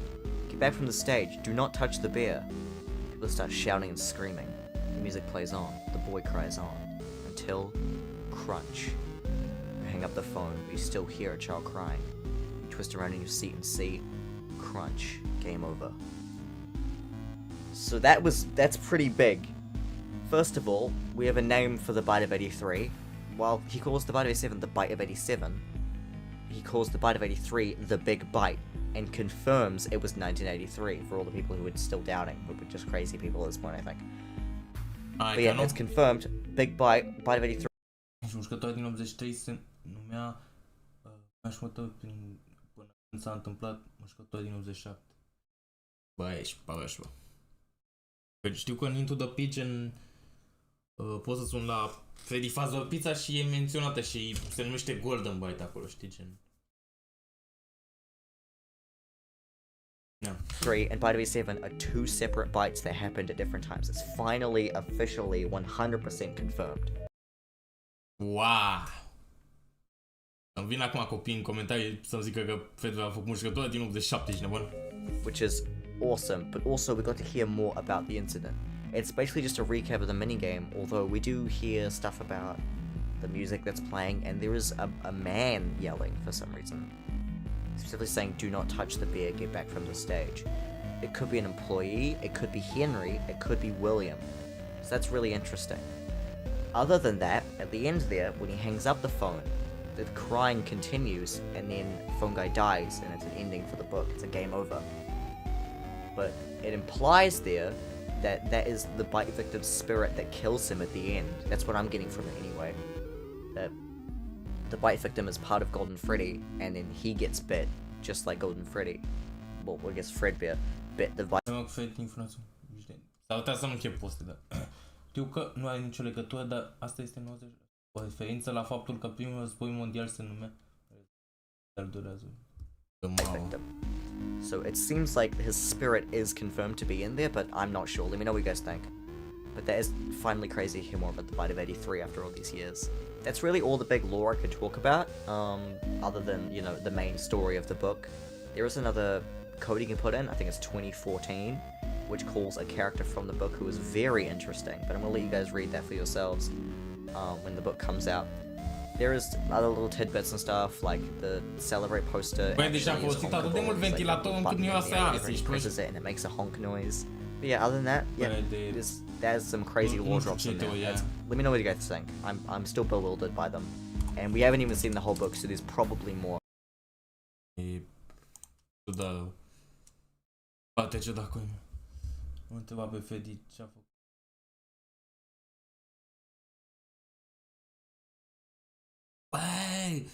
"Get back from the stage, do not touch the bear." People start shouting and screaming. The music plays on, the boy cries on, until crunch. You hang up the phone, but you still hear a child crying. You twist around in your seat and see crunch, game over. So that's pretty big. First of all, we have a name for the bite of 83. While he calls the bite of 87 the bite of 87, he calls the bite of 83 the big bite, and confirms it was 1983 for all the people who were still doubting, who were just crazy people at this point, I think. But yeah, it's confirmed. Big bite of 83. Și mușcătoarea din 83 se numea nașmătă până când s-a întâmplat mușcătoarea din 87. Bă, ești paraș, bă. Știu că în Into the Pigeon poți să sun la Freddy Fazbear's Pizza și e menționată și se numește Golden Bite acolo, știi, gen. Yeah. 3 and Bite of 87 are 2 separate bites that happened at different times. It's finally, officially, 100% confirmed. Wow! Îmi vin acum copii în comentarii să-mi zică că Freddy a făcut mușcătoarea din 87, ești nebun? Which is awesome, but also we got to hear more about the incident. It's basically just a recap of the minigame, although we do hear stuff about the music that's playing, and there is a man yelling for some reason. Specifically saying, "Do not touch the bear, get back from the stage." It could be an employee, it could be Henry, it could be William. So that's really interesting. Other than that, at the end there, when he hangs up the phone, the crying continues, and then phone guy dies, and it's an ending for the book. It's a game over. But it implies there that that is the bite victim's spirit that kills him at the end. That's what I'm getting from it anyway. That the bite victim is part of Golden Freddy, and then he gets bit, just like Golden Freddy. Well, I guess Fredbear bit the bite. S-ar putea să nu fie poste, dar știu că nu are nicio legătură, dar asta este 90. O referință la faptul că primul război mondial se numea al doilea război. Victim. So it seems like his spirit is confirmed to be in there, but I'm not sure. Let me know what you guys think. But that is finally crazy to hear more about the Bite of 83 after all these years. That's really all the big lore I could talk about, other than, you know, the main story of the book. There is another code you can put in, I think it's 2014, which calls a character from the book who is very interesting, but I'm gonna let you guys read that for yourselves when the book comes out. There is other little tidbits and stuff, like the Celebrate poster. Băi, deci am folosit atât de mult ventilator încât nu iau să arzi. Presses it and it makes a honk noise. But yeah, other than that, yeah, there's some crazy lore drops in there. Let me know what you guys think. I'm still bewildered by them, and we haven't even seen the whole book, so there's probably more. Da. Poate ce dacă mă întreba pe Fedi ce a făcut. Băi,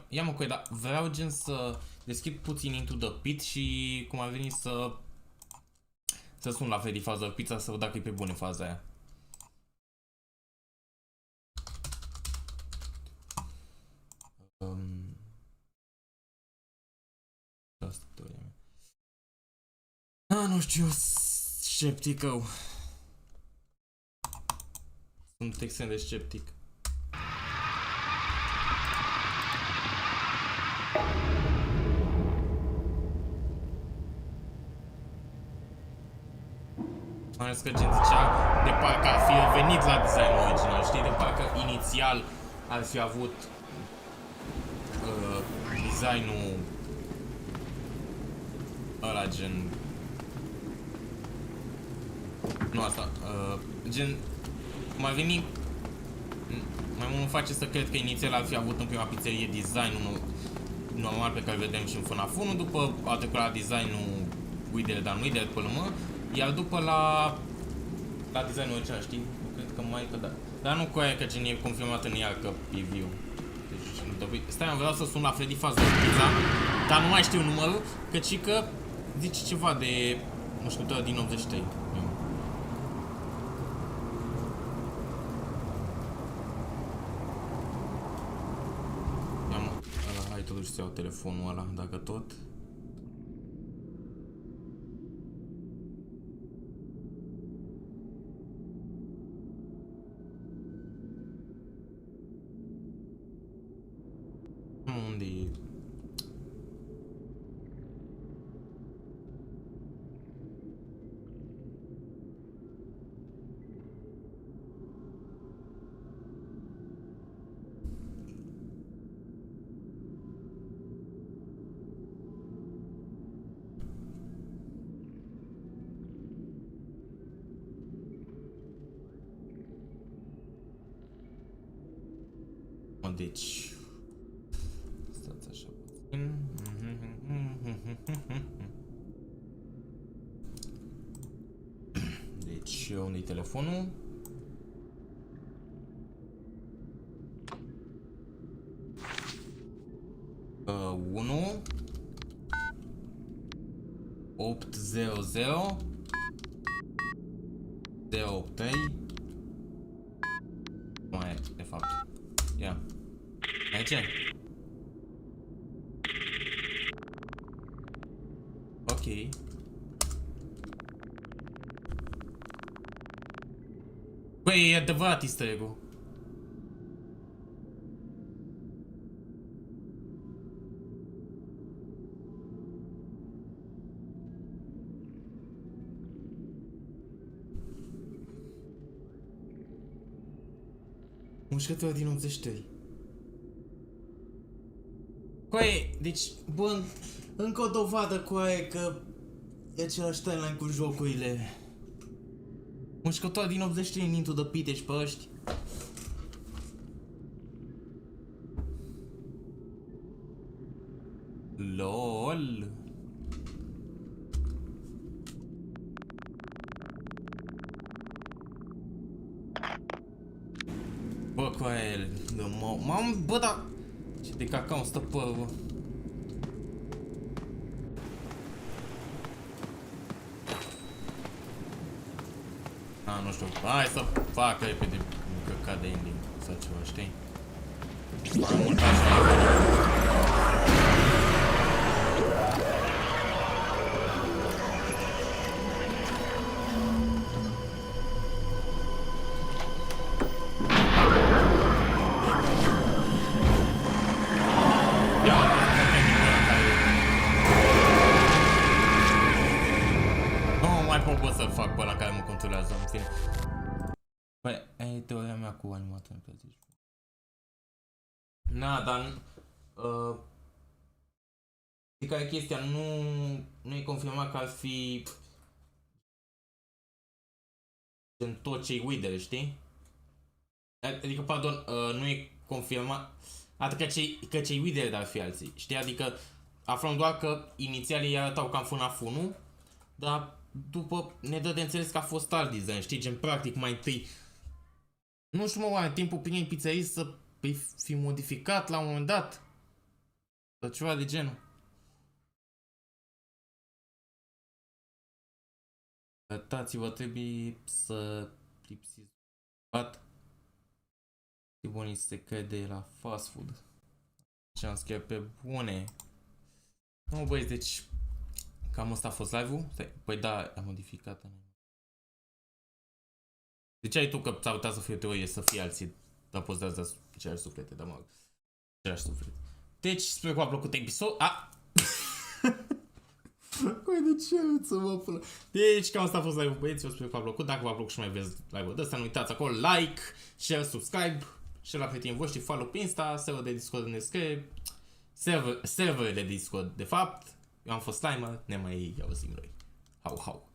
ia mă coi, dar vreau gen să deschid puțin Into the Pit și cum a venit să sun la Fedi faza pizza să văd dacă e pe bune faza aia. Asta teoria mea. Nu știu, scepticău. Sunt extrem de sceptic. Am zis că gen zicea de parcă ar fi venit la designul original, știi? De parcă inițial ar fi avut designul ăla gen... Nu asta, gen... Cum ar veni... Mai mult mă face să cred că inițial ar fi avut în prima pizzerie designul normal pe care îl vedem și în FNAF 1, după a trecut la designul Widele, dar nu Widele, după mă, iar după la designul original, știi? Cred că mai că da. Dar nu cu aia că gen e confirmat în ea că e viu. Deci, stai, vreau să sun la Freddy Fază pizza, dar nu mai știu numărul, căci că zice ceva de mușcătură din 83. Hai totuși să iau telefonul ăla, dacă tot. Unde e? Deci stați așa puțin. Deci unde-i telefonul? Unu 800 03 mai e, de fapt. Ia. Aici? Ok. Băi, e adevărat easter egg-ul. Mușcătura din 83. Coaie, deci, bă, încă o dovadă, coaie, că e același timeline cu jocurile. Mușcătura din 83 în Into the Pit, deci pe ăști. LOL. Bă, coaie, m-am, bă, da. Ce de cacao îmi stă părul, bă. A, nu știu, hai să facă repede un căcat de ending sau ceva, știi? Mai mult așa. controlează, în fine. Băi, e teoria mea cu animatorul pe zici. Na, dar... Care e chestia, nu e confirmat că ar fi... în tot ce-i Wither, știi? Adică, pardon, nu e confirmat... Adică că cei Wither ar fi alții, știi? Adică aflăm doar că inițial ei arătau cam FNAF 1, dar după ne dă de înțeles că a fost alt design, știi? Gen, practic, mai întâi... Nu știu, mă, oare timpul prin pizzerii să fi modificat la un moment dat? Sau ceva de genul. Uitați-vă, trebuie să lipsiți. Bunii se crede la fast food. Ce am scris pe bune. Nu, băieți, deci cam ăsta a fost live-ul. Păi da, am modificat. Deci ai tu că ți-a uitat să fie o teorie, să fie alții. Dar poți da aceleași suflete, dar mă rog. Aceleași suflete. Deci, sper că v-a plăcut episodul. Coi de ce să mă până. Deci, cam asta a fost live-ul, băieți. Eu sper că v-a plăcut. Dacă v-a plăcut și mai vezi live-ul ăsta, nu uitați acolo like, share, subscribe, share la prietenii voștri, follow pe Insta, server de Discord în descriere, server de Discord, de fapt. Eu am fost Slimer, ne mai auzim noi. Hau, hau.